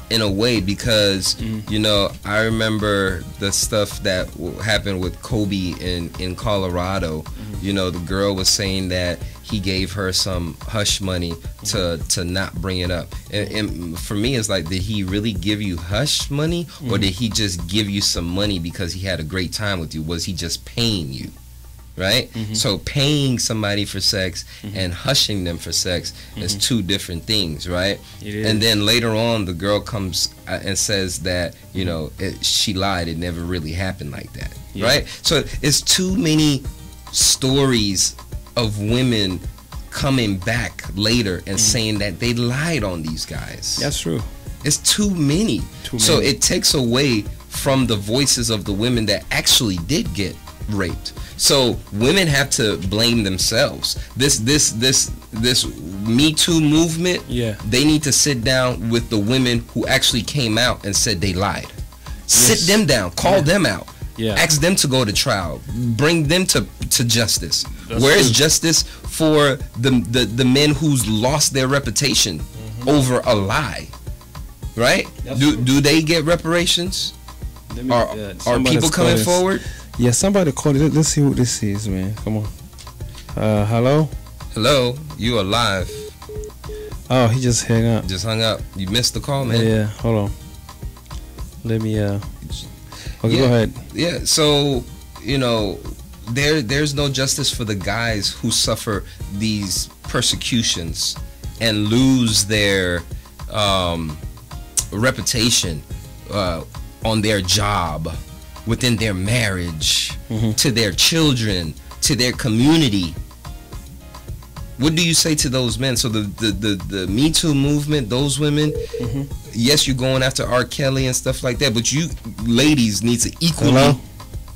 In a way, because you know, I remember the stuff that happened with COSBY in Colorado. You know, the girl was saying that he gave her some hush money to not bring it up, and for me it's like, did he really give you hush money, or did he just give you some money because he had a great time with you? Was he just paying you? Right? So paying somebody for sex and hushing them for sex is two different things, right? And then later on the girl comes and says that, you know, she lied, it never really happened like that. Right? So it's too many stories of women coming back later and saying that they lied on these guys. That's true. It's too many. So it takes away from the voices of the women that actually did get raped. So women have to blame themselves. This Me Too movement, they need to sit down with the women who actually came out and said they lied. Sit them down, call them out. Ask them to go to trial. Bring them to justice. Where is justice for the men who's lost their reputation over a lie? Right? Do they get reparations? Are people coming forward? Yeah, somebody called it. Let's see who this is, man. Come on. Hello? Hello, you are live. Oh, he just hung up. Just hung up. You missed the call, man. Yeah, hold on. Let me okay, go ahead. Yeah, so, you know, there's no justice for the guys who suffer these persecutions and lose their reputation on their job, within their marriage, to their children, to their community. What do you say to those men? So the Me Too movement, those women, yes, you're going after R. Kelly and stuff like that, but you ladies need to equally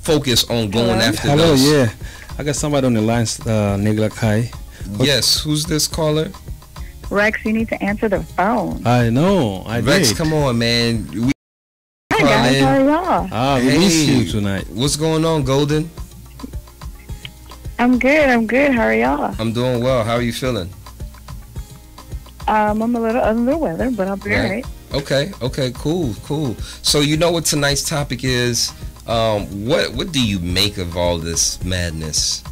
focus on going after those. Hello, yeah. I got somebody on the line, Nigla Kai. Yes, who's this caller? Rex, you need to answer the phone. I know, Rex, did. Come on, man. Hi guys, how are y'all? Ah, we miss you tonight. What's going on, Golden? I'm good. How are y'all? I'm doing well. How are you feeling? I'm a little under the weather, but I'll be alright. Okay, cool. So you know what tonight's topic is? What do you make of all this madness?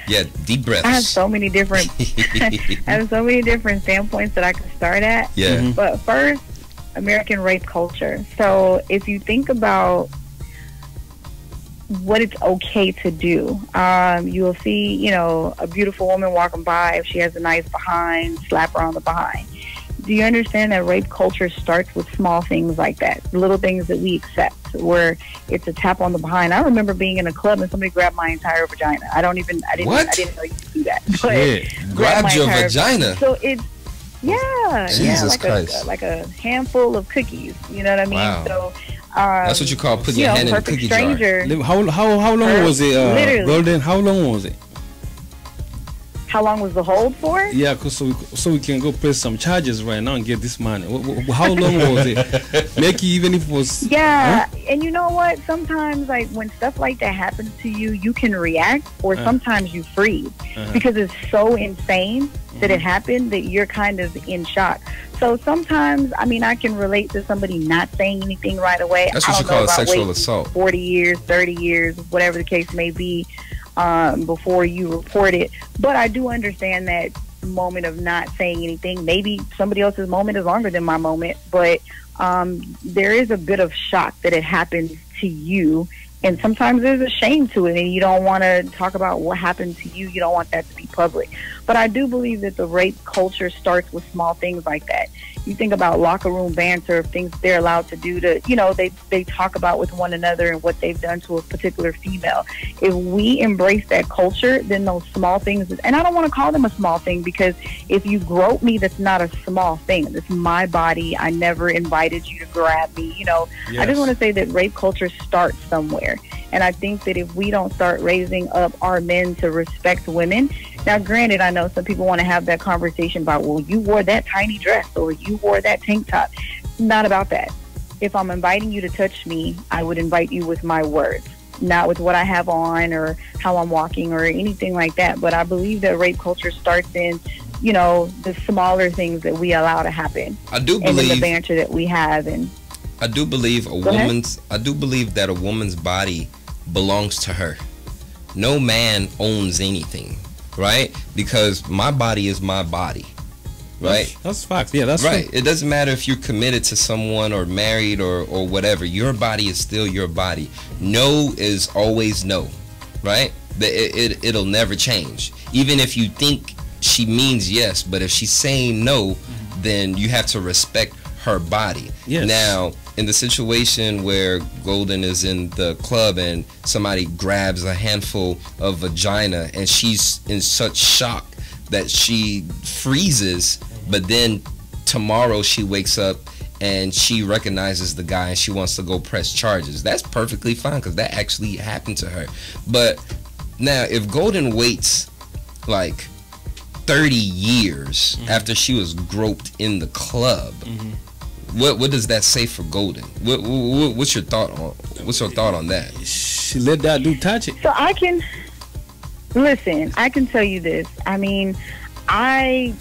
Yeah, deep breaths. I have so many different standpoints that I could start at. Yeah. But first, American rape culture. So if you think about what it's okay to do, you will see, you know, a beautiful woman walking by. If she has a nice behind, slap her on the behind. Do you understand that rape culture starts with small things like that, little things that we accept, where it's a tap on the behind? I remember being in a club and somebody grabbed my entire vagina. I didn't know you could do that. But grabbed your vagina. So it's Jesus Christ. like a handful of cookies. You know what I mean? Wow. So that's what you call putting your hand in a cookie jar. How long was it, Golden? How long was it? How long was the hold for? Yeah, cause so we can go press some charges right now and get this money. How long was it? Make even if it was. Yeah, huh? And you know what? Sometimes, like when stuff like that happens to you, you can react, or sometimes you freeze because it's so insane that it happened that you're kind of in shock. So sometimes, I mean, I can relate to somebody not saying anything right away. That's what you call a sexual assault. 40 years, 30 years, whatever the case may be. Before you report it. But I do understand that moment of not saying anything. Maybe somebody else's moment is longer than my moment, but there is a bit of shock that it happens to you. And sometimes there's a shame to it, and you don't want to talk about what happened to you. You don't want that to be public. But I do believe that the rape culture starts with small things like that. You think about locker room banter, things they're allowed to do to, you know, they talk about with one another and what they've done to a particular female. If we embrace that culture, then those small things, and I don't want to call them a small thing, because if you grope me, that's not a small thing. It's my body. I never invited you to grab me. You know, yes. I just want to say that rape culture starts somewhere. And I think that if we don't start raising up our men to respect women, now granted, I know some people want to have that conversation about, well, you wore that tiny dress or you wore that tank top. It's not about that. If I'm inviting you to touch me, I would invite you with my words, not with what I have on or how I'm walking or anything like that. But I believe that rape culture starts in, you know, the smaller things that we allow to happen. I do believe, and in the banter that we have. And I do believe that a woman's body belongs to her. No man owns anything, right? Because my body is my body, right? That's facts. Yeah, that's right. True. It doesn't matter if you're committed to someone or married or whatever. Your body is still your body. No is always no, right? It'll never change. Even if you think she means yes, but if she's saying no, then you have to respect her body. Yes. Now, in the situation where Golden is in the club and somebody grabs a handful of vagina and she's in such shock that she freezes, but then tomorrow she wakes up and she recognizes the guy and she wants to go press charges, that's perfectly fine because that actually happened to her. But now if Golden waits like 30 years after she was groped in the club, what does that say for Golden? What's your thought on that? She let that dude touch it. So I can tell you this. I mean, I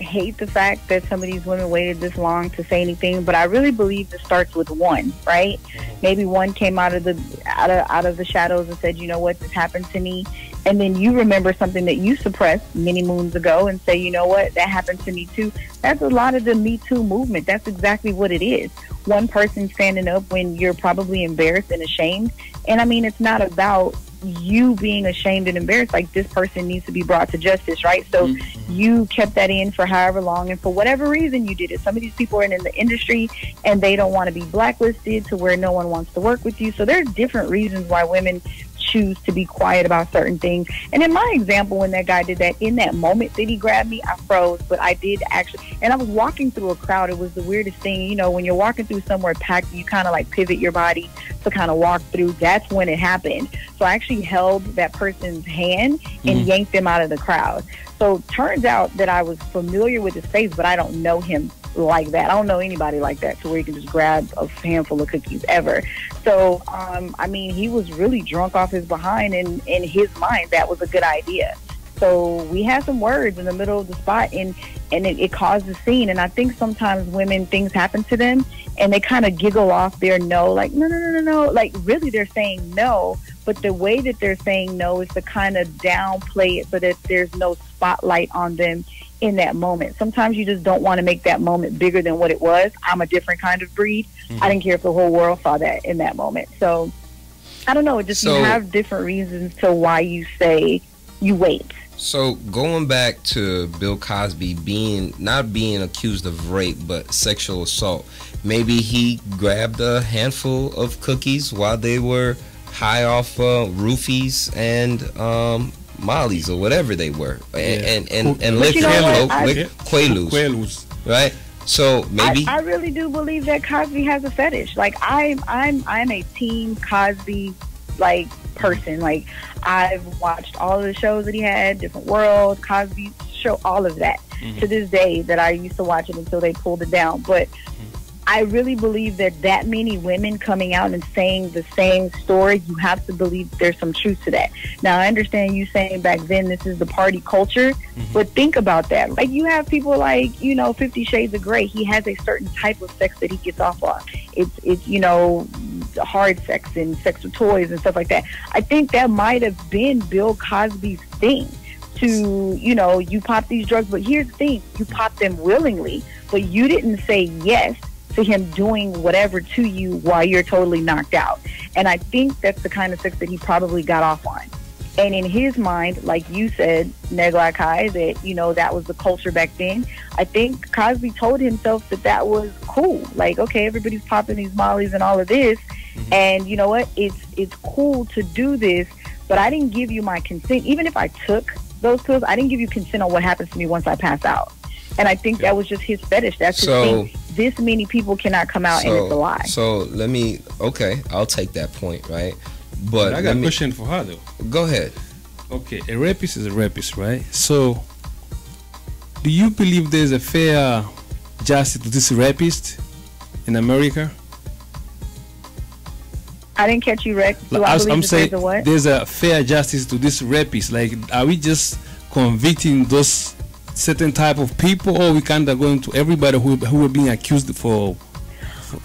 hate the fact that some of these women waited this long to say anything, but I really believe it starts with one, right? Maybe one came out of the shadows and said, you know what, this happened to me. And then you remember something that you suppressed many moons ago and say, you know what, that happened to me too. That's a lot of the Me Too movement. That's exactly what it is. One person standing up when you're probably embarrassed and ashamed. And I mean, it's not about you being ashamed and embarrassed. Like, this person needs to be brought to justice, right? So you kept that in for however long, and for whatever reason you did it. Some of these people are in the industry and they don't want to be blacklisted to where no one wants to work with you. So there's different reasons why women choose to be quiet about certain things. And in my example, when that guy did that, in that moment that he grabbed me, I froze. But I did actually, and I was walking through a crowd. It was the weirdest thing, you know, when you're walking through somewhere packed, you kind of like pivot your body to kind of walk through. That's when it happened. So I actually held that person's hand and yanked them out of the crowd. So turns out that I was familiar with his face, but I don't know him like that. I don't know anybody like that to where you can just grab a handful of cookies ever. So, I mean, he was really drunk off his behind, and in his mind, that was a good idea. So we had some words in the middle of the spot, and it caused a scene. And I think sometimes women, things happen to them, and they kind of giggle off their no, like, no. Like, really, they're saying no, but the way that they're saying no is to kind of downplay it so that there's no spotlight on them in that moment. Sometimes you just don't want to make that moment bigger than what it was. I'm a different kind of breed. I didn't care if the whole world saw that in that moment. So I don't know. It just, you have different reasons to why you say you wait. So going back to Bill Cosby not being accused of rape but sexual assault, maybe he grabbed a handful of cookies while they were high off roofies and Molly's or whatever they were, and let them with Quaaludes, right? So maybe I really do believe that Cosby has a fetish. Like I'm a team Cosby, like person. Like, I've watched all of the shows that he had, Different World, Cosby Show, all of that. To this day, that I used to watch it until they pulled it down. But I really believe that many women coming out and saying the same story, you have to believe there's some truth to that. Now, I understand you saying back then this is the party culture, but think about that. Like, you have people like, you know, 50 Shades of Grey. He has a certain type of sex that he gets off on. It's you know, hard sex and sex with toys and stuff like that. I think that might have been Bill Cosby's thing. To, you know, you pop these drugs, but here's the thing, you pop them willingly, but you didn't say yes to him doing whatever to you while you're totally knocked out. And I think that's the kind of sex that he probably got off on. And in his mind, like you said, Negla Kai, that, you know, that was the culture back then. I think Cosby told himself that that was cool. Like, okay, everybody's popping these mollies and all of this, and you know what? It's cool to do this, but I didn't give you my consent. Even if I took those pills, I didn't give you consent on what happens to me once I pass out. And I think that was just his fetish. That's his thing. This many people cannot come out and it's a lie. So let me, okay, I'll take that point, right? But I got a question for her though. Go ahead. Okay, a rapist is a rapist, right? So, do you believe there's a fair justice to this rapist in America? I didn't catch you, Rex. Do I believe I'm saying there's a what? There's a fair justice to this rapist. Like, are we just convicting those certain type of people, or we kind of going to everybody who are being accused for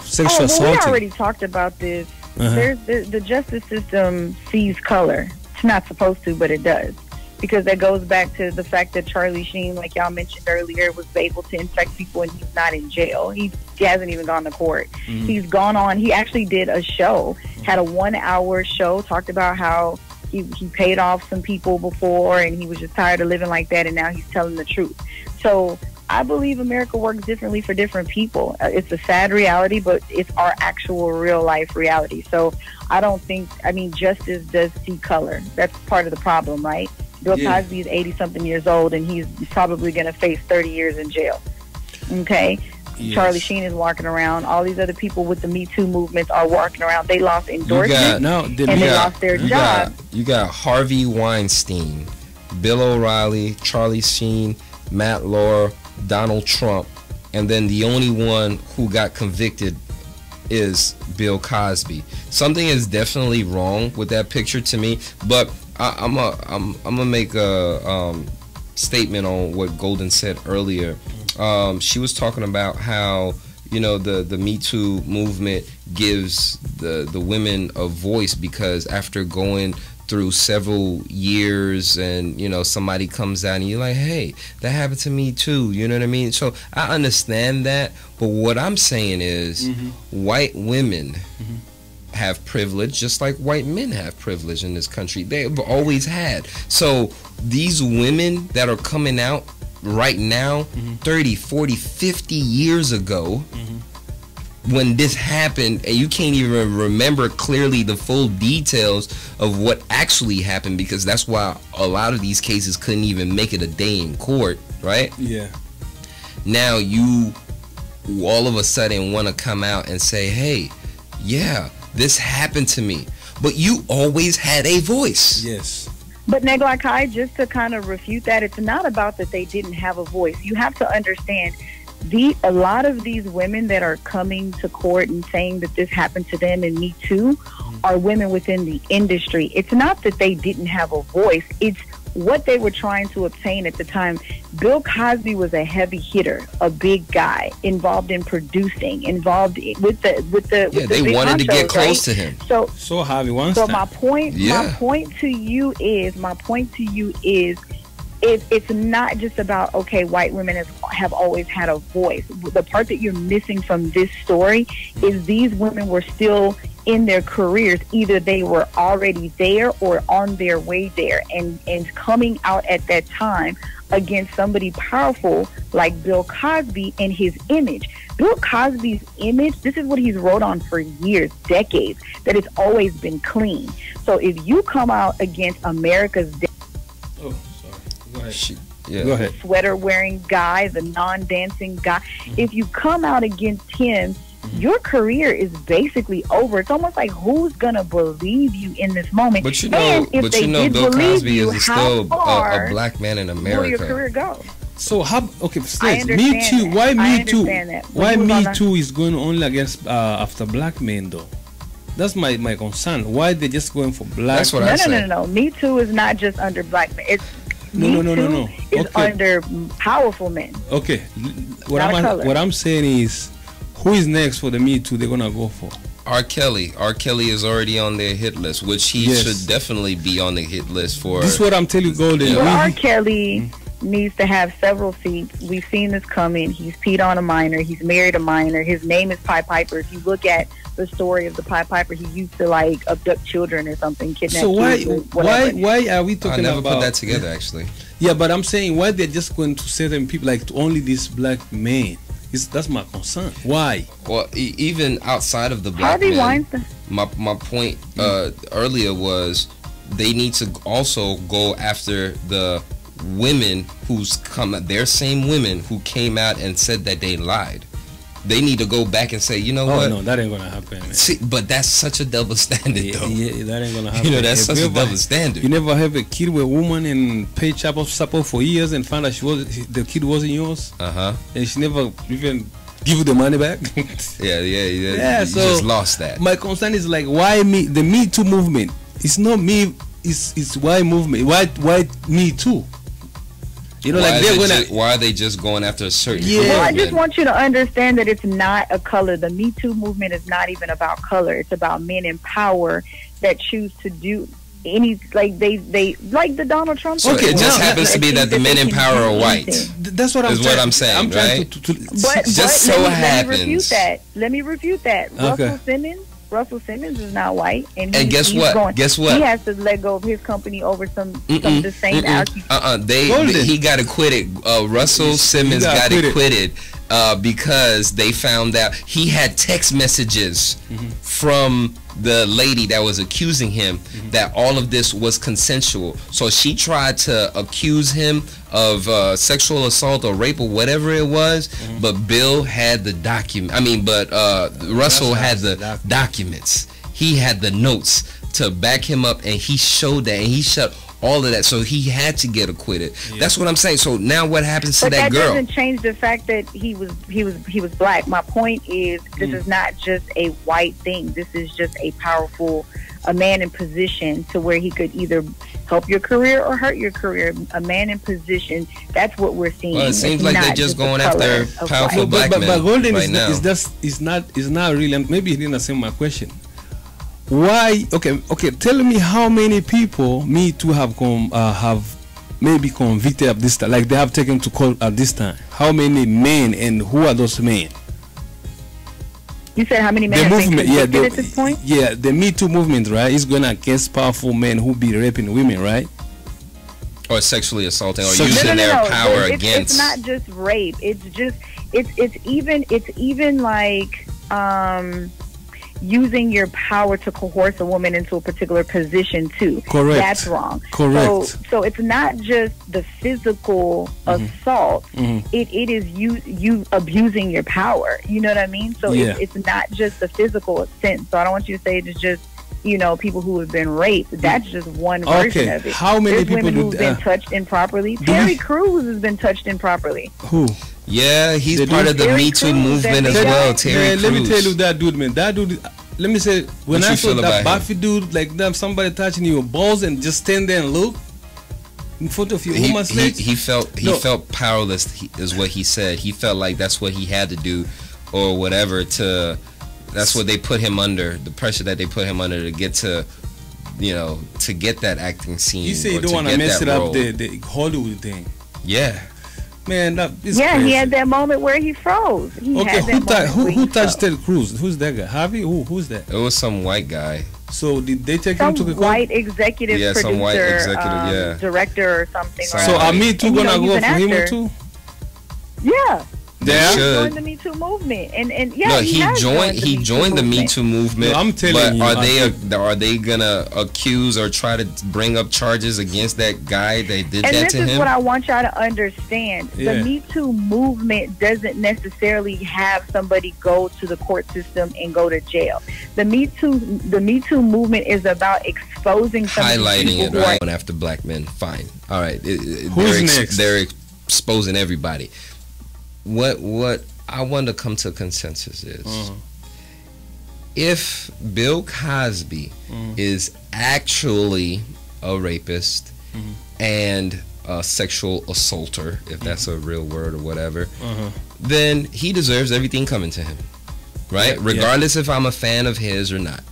sexual assault? We already talked about this. The justice system sees color. It's not supposed to, but it does. Because that goes back to the fact that Charlie Sheen, like y'all mentioned earlier, was able to infect people and he's not in jail. He hasn't even gone to court. He's gone on. He actually did a show, had a 1-hour show, talked about how he paid off some people before and he was just tired of living like that, and now he's telling the truth. So I believe America works differently for different people. It's a sad reality, but it's our actual real life reality. So I don't think, I mean, justice does see color. That's part of the problem, right? Bill Cosby is 80-something years old, and he's probably going to face 30 years in jail. Okay? Yes. Charlie Sheen is walking around. All these other people with the Me Too movements are walking around. They lost endorsements, and they lost their job. You got Harvey Weinstein, Bill O'Reilly, Charlie Sheen, Matt Lauer, Donald Trump, and then the only one who got convicted is Bill Cosby. Something is definitely wrong with that picture to me, but I'm gonna make a statement on what Golden said earlier. She was talking about how, you know, the Me Too movement gives the women a voice, because after going through several years and, you know, somebody comes out and you're like, hey, that happened to me too, you know what I mean? So I understand that, but what I'm saying is white women have privilege just like white men have privilege in this country. They've always had. So these women that are coming out right now, 30, 40, 50 years ago, when this happened, and you can't even remember clearly the full details of what actually happened, because that's why a lot of these cases couldn't even make it a day in court, right? Yeah. Now you all of a sudden want to come out and say, hey, yeah, this happened to me, but you always had a voice. Yes. But Negla Kai, just to kind of refute that, it's not about that they didn't have a voice. You have to understand, a lot of these women that are coming to court and saying that this happened to them and Me Too are women within the industry. It's not that they didn't have a voice. It's what they were trying to obtain at the time. Bill Cosby was a heavy hitter, a big guy, involved in producing, involved with the they wanted to get close to him. So Harvey Weinstein. So my point to you is, it's not just about, okay, white women have always had a voice. The part that you're missing from this story is these women were still in their careers. Either they were already there or on their way there, and coming out at that time against somebody powerful like Bill Cosby and his image. Bill Cosby's image, this is what he's wrote on for years, decades, that it's always been clean. So if you come out against America's Go ahead. Go ahead. Sweater wearing guy, the non-dancing guy, if you come out against him your career is basically over. It's almost like, who's gonna believe you in this moment? But you know, and if they did Bill believe Cosby you, is how still a far black man in will your America. career go? So how? Okay, I States, understand Me Too. that. Why I Me Too? understand that. But Why who's Me on the- Too is going only against after black men though? That's my concern. Why they just going for black? That's what I said. No. Me Too is not just under black men. It's No. Me Too is Okay. under powerful men. Okay, Not a color. what I'm saying is, who is next for the Me Too they're gonna go for? R. Kelly. R. Kelly is already on their hit list, which he Yes. should definitely be on the hit list for. This is what I'm telling you, Golden. Well, R. We- Kelly needs to have several seats. We've seen this coming. He's peed on a minor. He's married a minor. His name is Pied Piper. If you look at the story of the Pied Piper, he used to like abduct children or something, kidnap So why kids or whatever. why are we I talking never about put that together, actually. Yeah, but I'm saying why they're just going to certain people like to only this black man. That's my concern. Why? Well, even outside of the black Harvey men, Weinstein. my point earlier was they need to also go after the women who's come. They're same women who came out and said that they lied. They need to go back and say, you know Oh what? no, that ain't gonna happen. Man. See, but that's such a double standard, though. Yeah, that ain't gonna happen. You know, that's If such you a ever- double standard. You never have a kid with a woman and pay child support for years and find out the kid wasn't yours, and she never even give you the money back. Yeah. Yeah, You so just lost that. My concern is like why me? The Me Too movement. It's not me. It's why movement. Why Me Too? You know, like they're gonna. Why are they just going after a certain Yeah. group Well, of I just men? want you to understand that it's not a color. The Me Too movement is not even about color. It's about men in power that choose to do any, like they like the Donald Trump. So Okay, it just now- happens to be that the men in power are white. That's what I'm Is what trying. I'm saying, I'm trying right? to But Just so let me happens. refute that. Let me refute that. Okay. Russell Simmons is not white, and And guess he's what? Going, Guess what? He has to let go of his company over some of the same allegations. He got acquitted. Russell Simmons got got acquitted. acquitted because they found out he had text messages from the lady that was accusing him that all of this was consensual. So she tried to accuse him of sexual assault or rape or whatever it was, but Bill had the document. Russell had the documents. He had the notes to back him up, and he showed that, and he shut all of that. So he had to get acquitted. Yeah. That's what I'm saying. So now what happens to But that that girl? doesn't change the fact that he was black. My point is, this is not just a white thing. This is just a man in position to where he could either help your career or hurt your career. A man in position. That's what we're seeing. Well, it seems It's like not they're just the going color after of powerful white. black but men Golden right now. is not really. Maybe he didn't answer my question. Why? Okay. Tell me how many people Me Too have maybe convicted of this time, like they have taken to court at this time. How many men and who are those men? You said how many men The have been movement, convicted at this point? yeah, the Me Too movement, right? Is going against powerful men who be raping women, right? Or sexually assaulting or So- using their power It's against. not just rape. It's even like using your power to coerce a woman into a particular position too. Correct. That's wrong. Correct. So it's not just the physical assault. Mhm. It is you abusing your power. You know what I mean? So Yeah. it's not just the physical sense. So I don't want you to say it's just people who have been raped. That's just one version Okay. of it. How many There's people women do who've been touched improperly. Terry Crews has been touched improperly. Who? Yeah, he's They part do- of the Terry Me Too Crews, movement that as big well. guy. Terry Man, Crews. let me tell you that dude, man. That dude. Let me say, when What I you saw feel that about Buffy dude, like them, somebody touching your balls and just stand there and look in front of your woman's legs. He felt No. powerless. Is what he said. He felt like that's what he had to do, or whatever. That's what they put him under. The pressure that they put him under to get to, to get that acting scene. You say or you don't to want to get mess that it up role. the Hollywood thing. Yeah. Man, that is Yeah, crazy. he had that moment where he froze. He Okay, had that moment who where he touched froze. Ted Cruz? Who's that guy? Harvey? Who's that? It was some white guy. So did they take Some him to the court? white executive Yeah, producer, some white executive, yeah. director or something. So or So other. are Me Too And, gonna he's go an for him actor. too? Yeah. They Yeah. He should. joined the Me Too movement, and yeah, No, he has joined the Me Too movement. No, I'm telling but you, are they gonna accuse or try to bring up charges against that guy that did And that this to is him? what I want y'all to understand. Yeah. The Me Too movement doesn't necessarily have somebody go to the court system and go to jail. The Me Too movement is about exposing some of these Highlighting people it, who are right? Going after black men. Fine. All right. Who's next? They're exposing everybody. What I want to come to a consensus is, if Bill Cosby is actually a rapist and a sexual assaulter, if that's a real word or whatever, then he deserves everything coming to him, right? Yeah. Regardless if I'm a fan of his or not.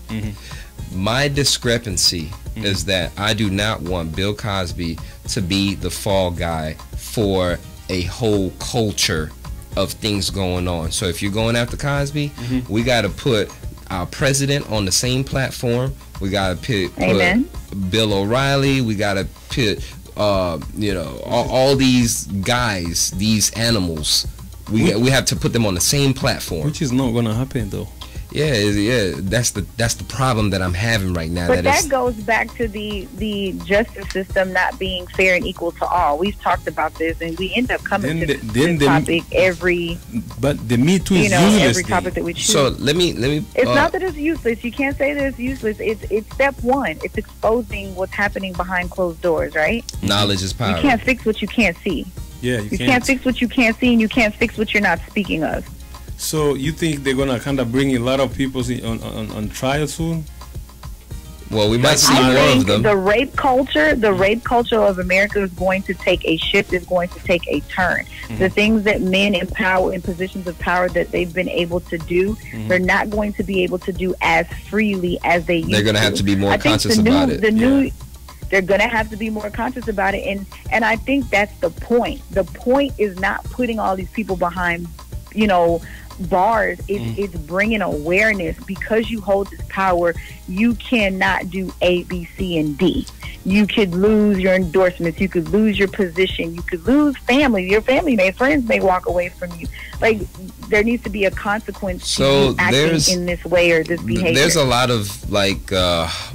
My discrepancy is that I do not want Bill Cosby to be the fall guy for a whole culture of things going on. So if you're going after Cosby, we got to put our president on the same platform. We got to put Bill O'Reilly. We got to put all these guys, these animals. We have to put them on the same platform. Which is not gonna happen though. Yeah. That's the problem that I'm having right now. But that goes back to the justice system not being fair and equal to all. We've talked about this, and we end up coming to this topic every. But the Me Too is useless. Every topic that we choose. So let me. It's not that it's useless. You can't say that it's useless. It's step one. It's exposing what's happening behind closed doors, right? Knowledge is power. You can't fix what you can't see. Yeah, you can't fix what you can't see, and you can't fix what you're not speaking of. So you think they're gonna kind of bring a lot of people on trial soon? Well, we might see I more think of them. the rape culture of America is going to take a shift. Is going to take a turn. The things that men in power, in positions of power, that they've been able to do, they're not going to be able to do as freely as they used to. They're going to have to be more conscious about it. They're going to have to be more conscious about it, and I think that's the point. The point is not putting all these people behind, bars. It's bringing awareness. Because you hold this power, you cannot do A, B, C, and D. You could lose your endorsements. You could lose your position. You could lose family. Your friends may walk away from you. Like, there needs to be a consequence to you acting in this way or this behavior. There's a lot of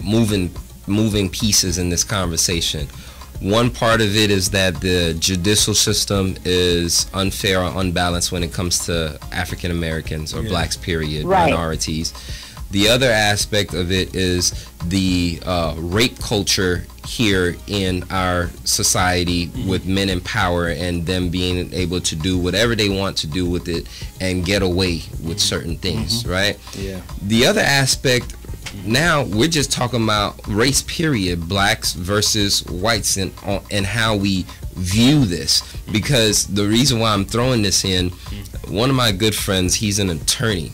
moving pieces in this conversation. One part of it is that the judicial system is unfair or unbalanced when it comes to African Americans or blacks, period, minorities. The other aspect of it is the rape culture here in our society with men in power and them being able to do whatever they want to do with it and get away with certain things, right? Yeah. The other aspect, now we're just talking about race, period, blacks versus whites, and how we view this. Because the reason why I'm throwing this in, one of my good friends, he's an attorney,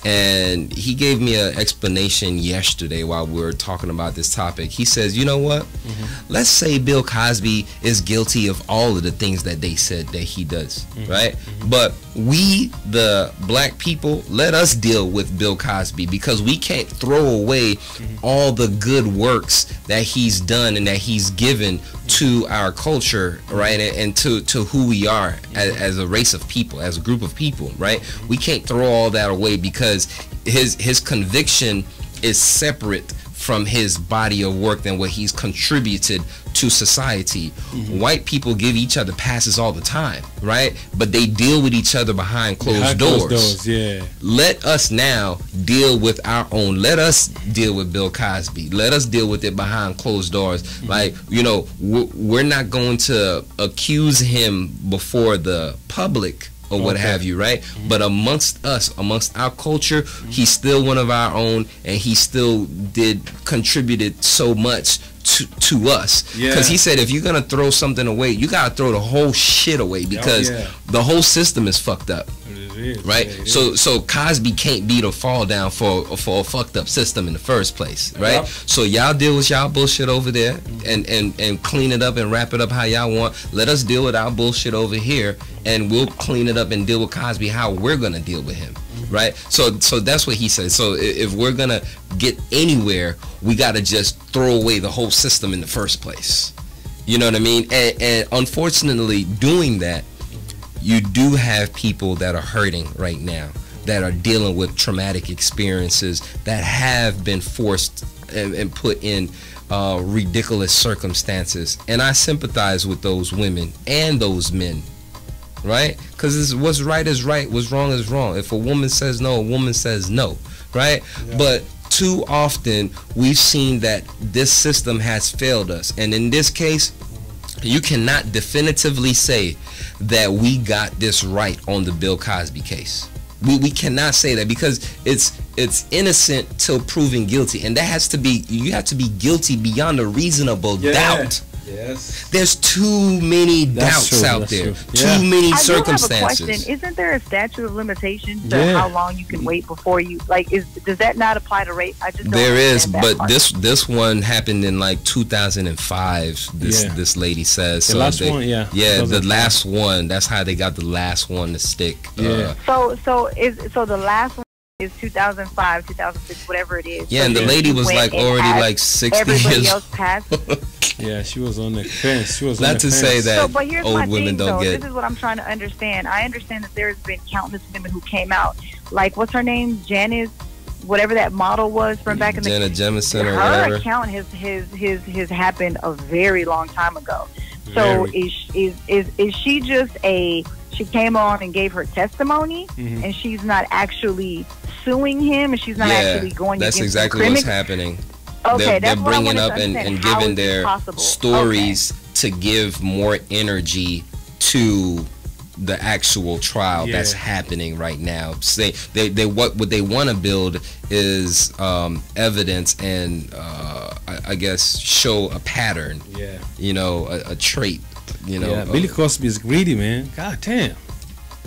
and he gave me an explanation yesterday while we were talking about this topic. He says, you know what, let's say Bill Cosby is guilty of all of the things that they said that he does, right? But we, the black people, let us deal with Bill Cosby, because we can't throw away all the good works that he's done and that he's given to our culture, right? And to who we are as a race of people, as a group of people, right? We can't throw all that away because his conviction is separate from his body of work than what he's contributed to society. White people give each other passes all the time, right? But they deal with each other behind closed doors. Let us now deal with our own. Let us deal with Bill Cosby. Let us deal with it behind closed doors. Like, we're not going to accuse him before the public or what have you, right? But amongst us, amongst our culture, he's still one of our own, and he still contributed so much to us. Because he said, if you're gonna throw something away, you gotta throw the whole shit away, because the whole system is fucked up. Right? So Cosby can't be the fall down for a fucked up system in the first place, right? So y'all deal with y'all bullshit over there and clean it up and wrap it up how y'all want. Let us deal with our bullshit over here, and we'll clean it up and deal with Cosby how we're gonna deal with him, right? So that's what he said. So if we're gonna get anywhere, we gotta just throw away the whole system in the first place. You know what I mean? And unfortunately, doing that, you do have people that are hurting right now, that are dealing with traumatic experiences, that have been forced and put in ridiculous circumstances. And I sympathize with those women and those men, right? Because what's right is right, what's wrong is wrong. If a woman says no, a woman says no, right? Yeah. But too often we've seen that this system has failed us. And in this case, you cannot definitively say that we got this right on the Bill Cosby case. We cannot say that, because it's innocent till proven guilty, and that has to be, you have to be guilty beyond a reasonable doubt. Yes. There's too many doubts out there. Too many circumstances. I do have a question. Isn't there a statute of limitations to how long you can wait before you, like, does that not apply to rape? I just don't there is, but part. this one happened in like 2005. This lady says. The last one, the last one. That's how they got the last one to stick. Yeah. So the last one is 2005, 2006, whatever it is. Yeah, so and the lady was like already like 60 everybody years. Else passed. Yeah, she was on the fence. She was not on the to fence. say that but here's old my women thing, don't get. This is what I'm trying to understand. I understand that there's been countless women who came out. Like, what's her name? Janice, whatever that model was from back in the Janet Jameson or her whatever. account has happened a very long time ago. So is she just she came on and gave her testimony, and she's not actually suing him, and she's not actually going that's against exactly what's happening. Okay, they're that's what I bringing wanted up to and understand. giving their stories to give more energy to the actual trial that's happening right now. They what they want to build is evidence and I guess show a pattern. You know, a trait. You know, Billy Cosby is greedy, man. God damn,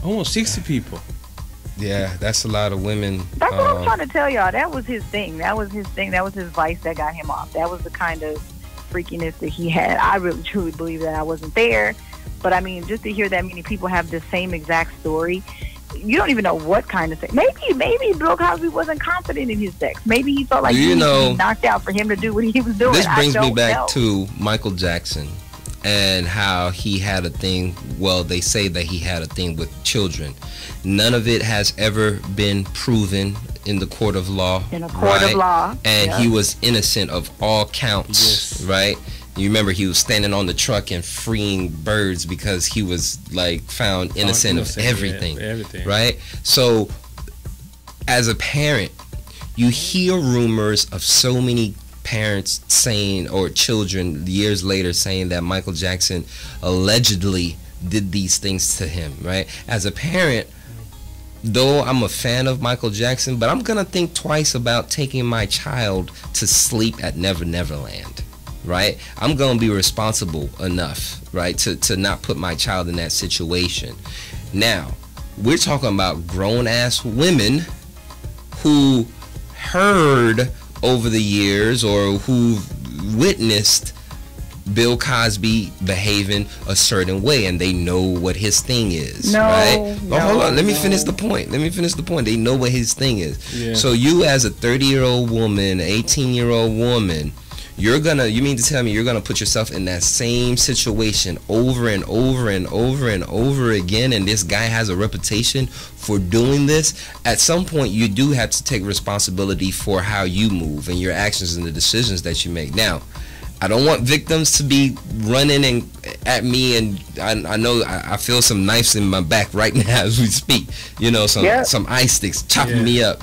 almost 60 people. Yeah, that's a lot of women. That's what I'm trying to tell y'all. That was his thing. That was his thing. That was his vice that got him off. That was the kind of freakiness that he had. I really truly believe that. I wasn't there, but I mean, just to hear that many people have the same exact story, you don't even know what kind of sex. Maybe Bill Cosby wasn't confident in his sex. Maybe he felt like he needed to be knocked out for him to do what he was doing. This brings me back to Michael Jackson and how he had a thing. Well, they say that he had a thing with children. None of it has ever been proven in the court of law. In a court of law. And he was innocent of all counts, right? You remember he was standing on the truck and freeing birds because he was like found innocent of everything, right? So as a parent, you hear rumors of so many parents saying, or children years later saying, that Michael Jackson allegedly did these things to him, right? As a parent, though I'm a fan of Michael Jackson, but I'm gonna think twice about taking my child to sleep at Never Neverland, right? I'm gonna be responsible enough, right, to not put my child in that situation. Now, we're talking about grown-ass women who heard over the years or who witnessed Bill Cosby behaving a certain way, and they know what his thing is, right? Oh, hold on, let me finish the point. They know what his thing is. So you, as a 30-year-old woman, 18-year-old woman, you mean to tell me you're gonna put yourself in that same situation over and over and over and over again, and this guy has a reputation for doing this? At some point, you do have to take responsibility for how you move and your actions and the decisions that you make. Now, I don't want victims to be running at me, and I know I feel some knives in my back right now as we speak. You know, some ice sticks chopping me up.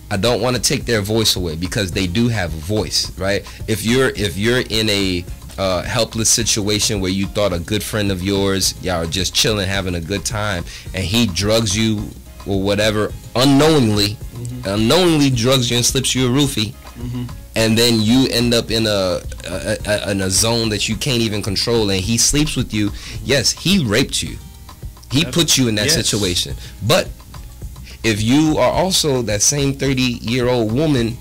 I don't want to take their voice away, because they do have a voice, right? If you're in a helpless situation where you thought a good friend of yours, y'all are just chilling, having a good time, and he drugs you or whatever unknowingly drugs you and slips you a roofie, and then you end up in a zone that you can't even control, and he sleeps with you. Yes, he raped you. He put you in that situation. But if you are also that same 30-year-old woman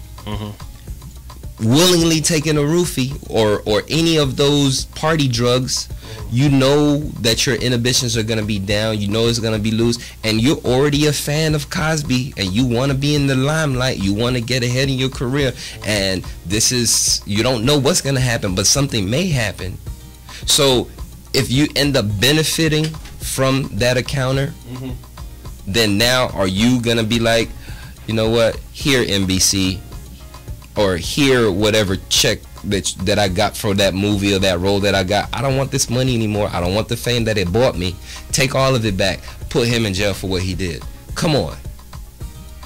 willingly taking a roofie or any of those party drugs, you know that your inhibitions are going to be down, you know it's going to be loose, and you're already a fan of Cosby, and you want to be in the limelight, you want to get ahead in your career, and you don't know what's going to happen, but something may happen. So if you end up benefiting from that encounter, then now are you gonna be like, you know what, here NBC, or here whatever check that I got for that movie or that role that I got, I don't want this money anymore, I don't want the fame that it bought me, take all of it back, put him in jail for what he did. Come on.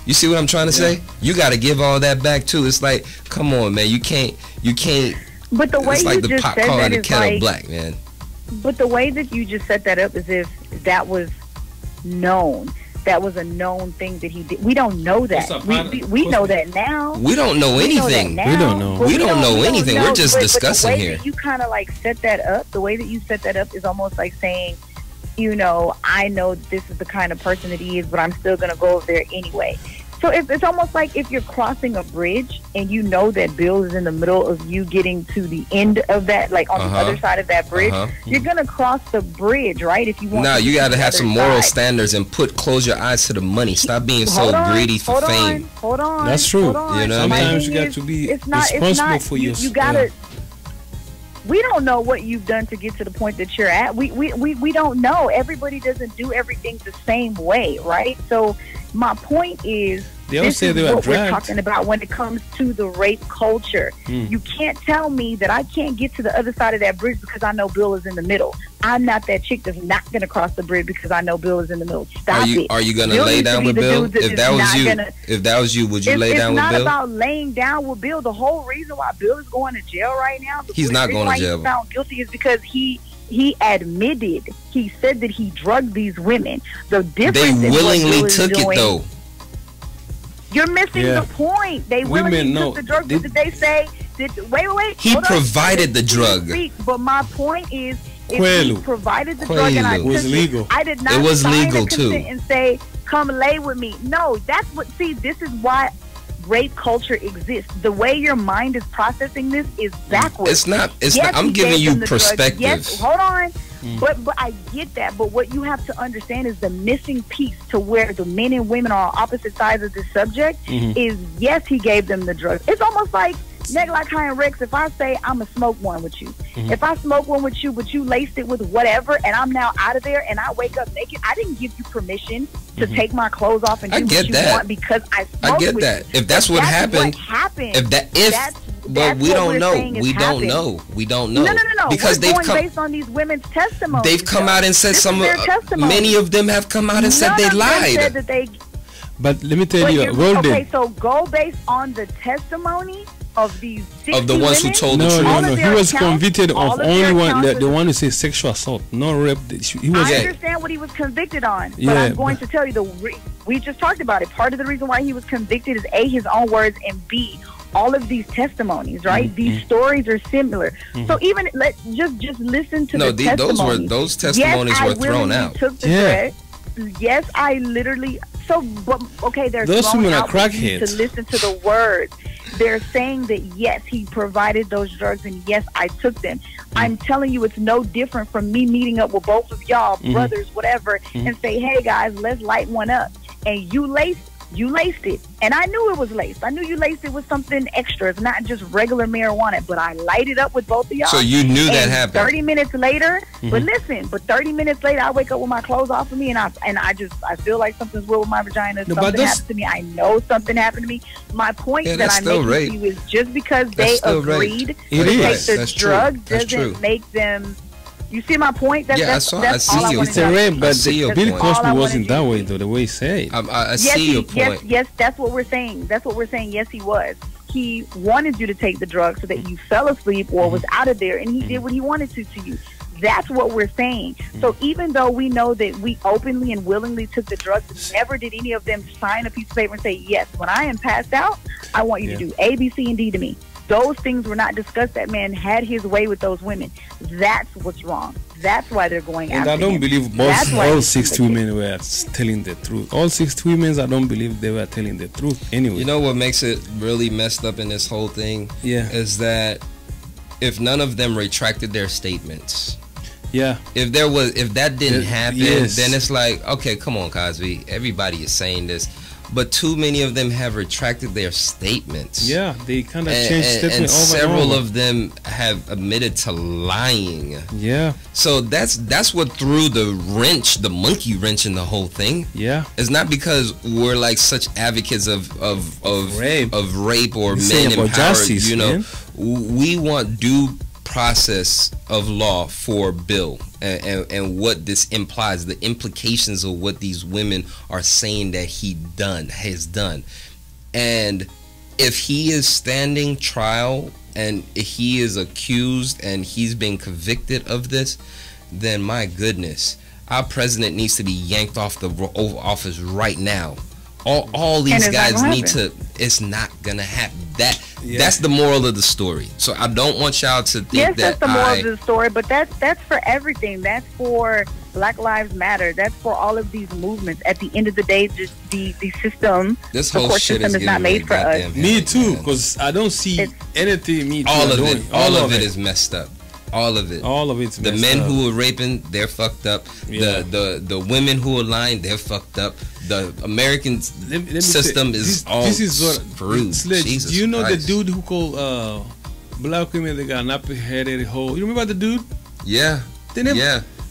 You see what I'm trying to say? You got to give all that back too. It's like, come on, man, you can't. But the way it's like you the just pot said calling that the is kettle like, black, man. But the way that you just set that up is if that was known. That was a known thing that he did. We don't know that. We know that now. We don't know anything. We don't know. We don't know anything. We're just discussing here. here. The way that you kind of like set that up, the way that you set that up is almost like saying, you know, I know this is the kind of person that he is, but I'm still going to go over there anyway. So it's almost like if you're crossing a bridge and you know that Bill is in the middle of you getting to the end of that, like on the other side of that bridge, you're going to cross the bridge, right? If you want. No, you got to have some moral standards and close your eyes to the money. Stop being so greedy for fame. Hold on. That's true. You know what I mean? Sometimes you got to be responsible for yourself. You got to. We don't know what you've done to get to the point that you're at. We don't know. Everybody doesn't do everything the same way, right? So my point is, this is what we're talking about when it comes to the rape culture. You can't tell me that I can't get to the other side of that bridge because I know Bill is in the middle. I'm not that chick that's not going to cross the bridge because I know Bill is in the middle. Stop it. Are you going to lay down with Bill? If that was you, would you lay down with Bill? It's not about laying down with Bill. The whole reason why Bill is going to jail right now, he's not going to jail. He's found guilty is because he admitted, he said that he drugged these women. The difference they willingly took it though. You're missing the point. They willingly took the drug. Did they say? Wait. He provided the drug. But my point is, if he provided the drug and I took legal. I did not. It was legal too. And say, "Come lay with me." No, that's what. See, this is why rape culture exists. The way your mind is processing this is backwards. It's not. I'm giving you perspective. Yes, hold on. But I get that. But what you have to understand is the missing piece to where the men and women are on opposite sides of this subject is, yes, he gave them the drugs. It's almost like Like High and Rex, if I say I'm going to smoke one with you, if I smoke one with you, but you laced it with whatever, and I'm now out of there, and I wake up naked, I didn't give you permission to take my clothes off and do what you want because I smoked with you. If that's what happened, but we don't know. We don't know. No. Because they've come based on these women's testimonies. They've come out and said many of them have come out and said they lied. But let me tell you, okay, so go based on the testimony of these 60 of the ones women? who told the truth. No. He was convicted of only one, the one who says sexual assault, no rape. I understand what he was convicted on, but I'm going to tell you we just talked about it. Part of the reason why he was convicted is A, his own words, and B, all of these testimonies, right? These stories are similar. So even just listen to the testimonies. Those testimonies were thrown out. Took the threat. Yes, I literally. Okay, they're those women are crackheads. To listen to the words. They're saying that yes, he provided those drugs, and yes, I took them. I'm telling you, it's no different from me meeting up with both of y'all, brothers, whatever, and say, hey guys, let's light one up. And you laced it, and I knew it was laced. I knew you laced it with something extra. It's not just regular marijuana, but I lighted up with both of y'all. So you knew that happened. 30 minutes later, but 30 minutes later, I wake up with my clothes off of me, and I feel like something's wrong with my vagina. Something happened to me. I know something happened to me. My point that I'm making to you is just because they agreed to take the drug doesn't make them. You see my point? I see you. It's a rape, but Bill Cosby wasn't that way, though, the way he said. I see your point. Yes, that's what we're saying. Yes, he was. He wanted you to take the drug so that you fell asleep or was out of there, and he did what he wanted to you. That's what we're saying. So even though we know that we openly and willingly took the drugs, never did any of them sign a piece of paper and say, yes, when I am passed out, I want you to do A, B, C, and D to me. Those things were not discussed. That man had his way with those women. That's what's wrong. That's why they're going after him. And I don't believe all 60 women were telling the truth. All 60 women, I don't believe they were telling the truth anyway. You know what makes it really messed up in this whole thing? Yeah. Is that if none of them retracted their statements. Yeah. If that didn't happen, then it's like, okay, come on, Cosby. Everybody is saying this. But too many of them have retracted their statements. Yeah, they kind of changed statements over and several and over. of them have admitted to lying. Yeah. So that's what threw the monkey wrench in the whole thing. Yeah. It's not because we're like such advocates of rape or men empowered. Justice, you know, man. we want due process of law for Bill and what this implies, the implications of what these women are saying that he has done. And if he is standing trial and he is accused and he's been convicted of this, then my goodness, our president needs to be yanked off the office right now. All these guys need to. It's not gonna happen. That's the moral of the story. So I don't want y'all to think that's the moral of the story. But that's for everything. That's for Black Lives Matter. That's for all of these movements. At the end of the day, just the system, this the whole court shit system is not made for us. Me too, because I don't see anything. Me too. All of it is messed up. All of it. All of it's the messed men up. who are raping, they're fucked up. Yeah. The women who are lying, they're fucked up. The American system is screwed. Jesus do you know Christ. the dude who called black women they got nappy-headed hole? You remember the dude? Yeah. Let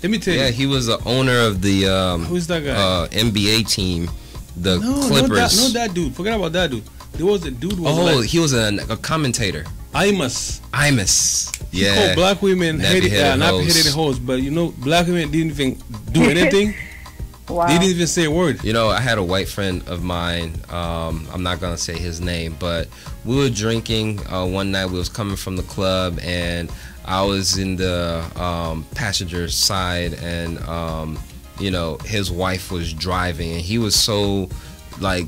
me tell you. Yeah, he was the owner of the who's that guy? NBA team, the Clippers. No, that dude. Forget about that dude. There was a dude who was he was a commentator. Imus. Yeah. He called black women nappy-headed hoes, but you know, black women didn't even do anything. Wow. They didn't even say a word. You know, I had a white friend of mine. I'm not gonna say his name, but we were drinking one night. We was coming from the club, and I was in the passenger side, and you know, his wife was driving, and he was so like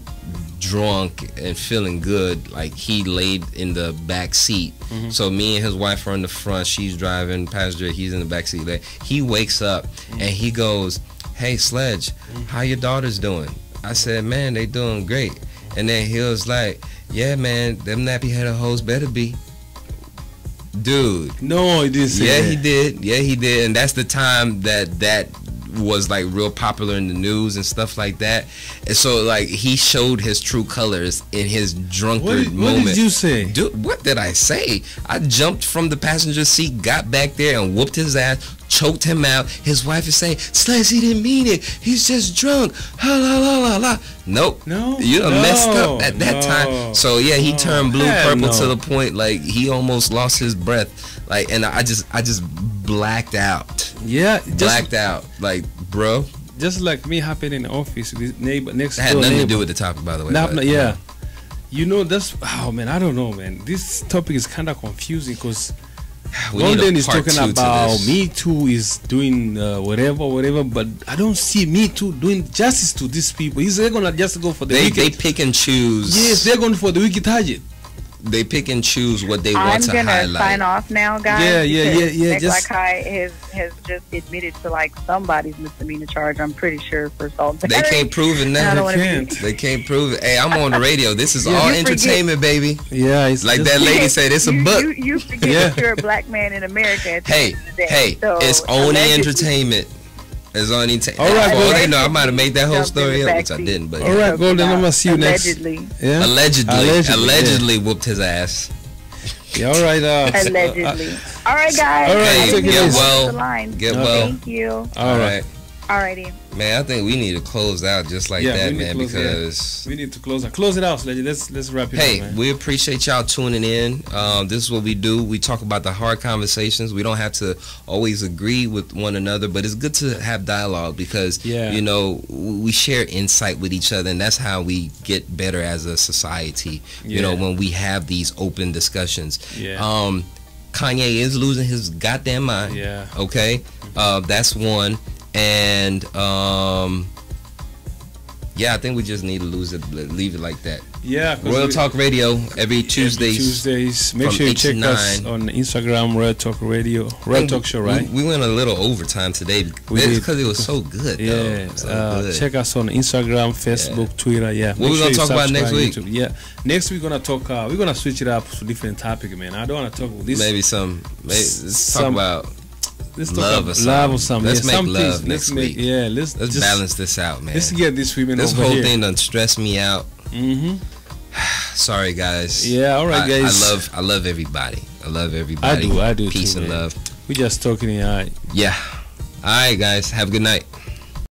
drunk and feeling good, like he laid in the back seat. So me and his wife are in the front, she's driving passenger, he's in the back seat. Like, he wakes up and he goes, "Hey Sledge, how your daughters doing?" I said, "Man, they doing great." And then he was like, "Yeah man, them nappy headed hoes better be." Dude, no, he didn't say that. He did. And that's the time that was like real popular in the news and stuff like that. And so like he showed his true colors in his drunkard moment. What did you say? Dude, what did I say? I jumped from the passenger seat, got back there and whooped his ass, choked him out. His wife is saying, "Slice, he didn't mean it. He's just drunk." Ha la la la la. Nope. No. You done messed up at that time. So yeah, he turned blue purple to the point like he almost lost his breath. Like, and I just blacked out. Yeah, blacked out. Like, bro. Just like me happened in the office. This neighbor next door. It had nothing to do with the topic, by the way. Yeah. You know, that's man. I don't know, man. This topic is kind of confusing because Golden is talking about Me Too is doing whatever, but I don't see Me Too doing justice to these people. They're gonna just go for the wicked. They pick and choose. Yes, they're going for the wicked target. They pick and choose what they want to highlight. I'm gonna sign off now, guys. Yeah. Black High has just admitted to like somebody's misdemeanor charge. I'm pretty sure for assault. They can't prove it now. They can't prove it. Hey, I'm on the radio. This is all entertainment, baby. Yeah, it's like that lady said. It's a book. You forget that you're a black man in America. At the end of the day. So, it's only entertainment. It's only entertainment. All right, for all they know, I might have made that whole story up, which I didn't. But all right, Golden, I'm gonna see you next. Yeah? Allegedly whooped his ass. Yeah, all right. Allegedly. All right, guys. All right, get well. Thank you. All right. Alrighty. Man, I think we need to close out just like that, man, because we need to close it out. Let's wrap it up. Hey, we appreciate y'all tuning in. This is what we do. We talk about the hard conversations. We don't have to always agree with one another, but it's good to have dialogue because you know, we share insight with each other, and that's how we get better as a society. You know, when we have these open discussions. Kanye is losing his goddamn mind. Okay, that's one. And yeah, I think we just need to leave it like that. Yeah, Royal Talk Radio every Tuesdays. Make sure you check us on Instagram, Royal Talk Radio, Royal Talk Show, right? We went a little overtime today because it was so good. Yeah, check us on Instagram, Facebook, Twitter. Yeah. What we gonna talk about next week? YouTube. Yeah, next week we're gonna talk. We're gonna switch it up to different topic, man. I don't want to talk about this. Let's talk about. Let's talk about love or something. Let's make love next week. Yeah, let's balance this out, man. Let's get these women this over whole here. thing done stressed me out. Sorry, guys. Yeah, all right, guys. I love everybody. I love everybody. I do Peace too, and man. love. We just talking here. Yeah. All right, guys. Have a good night.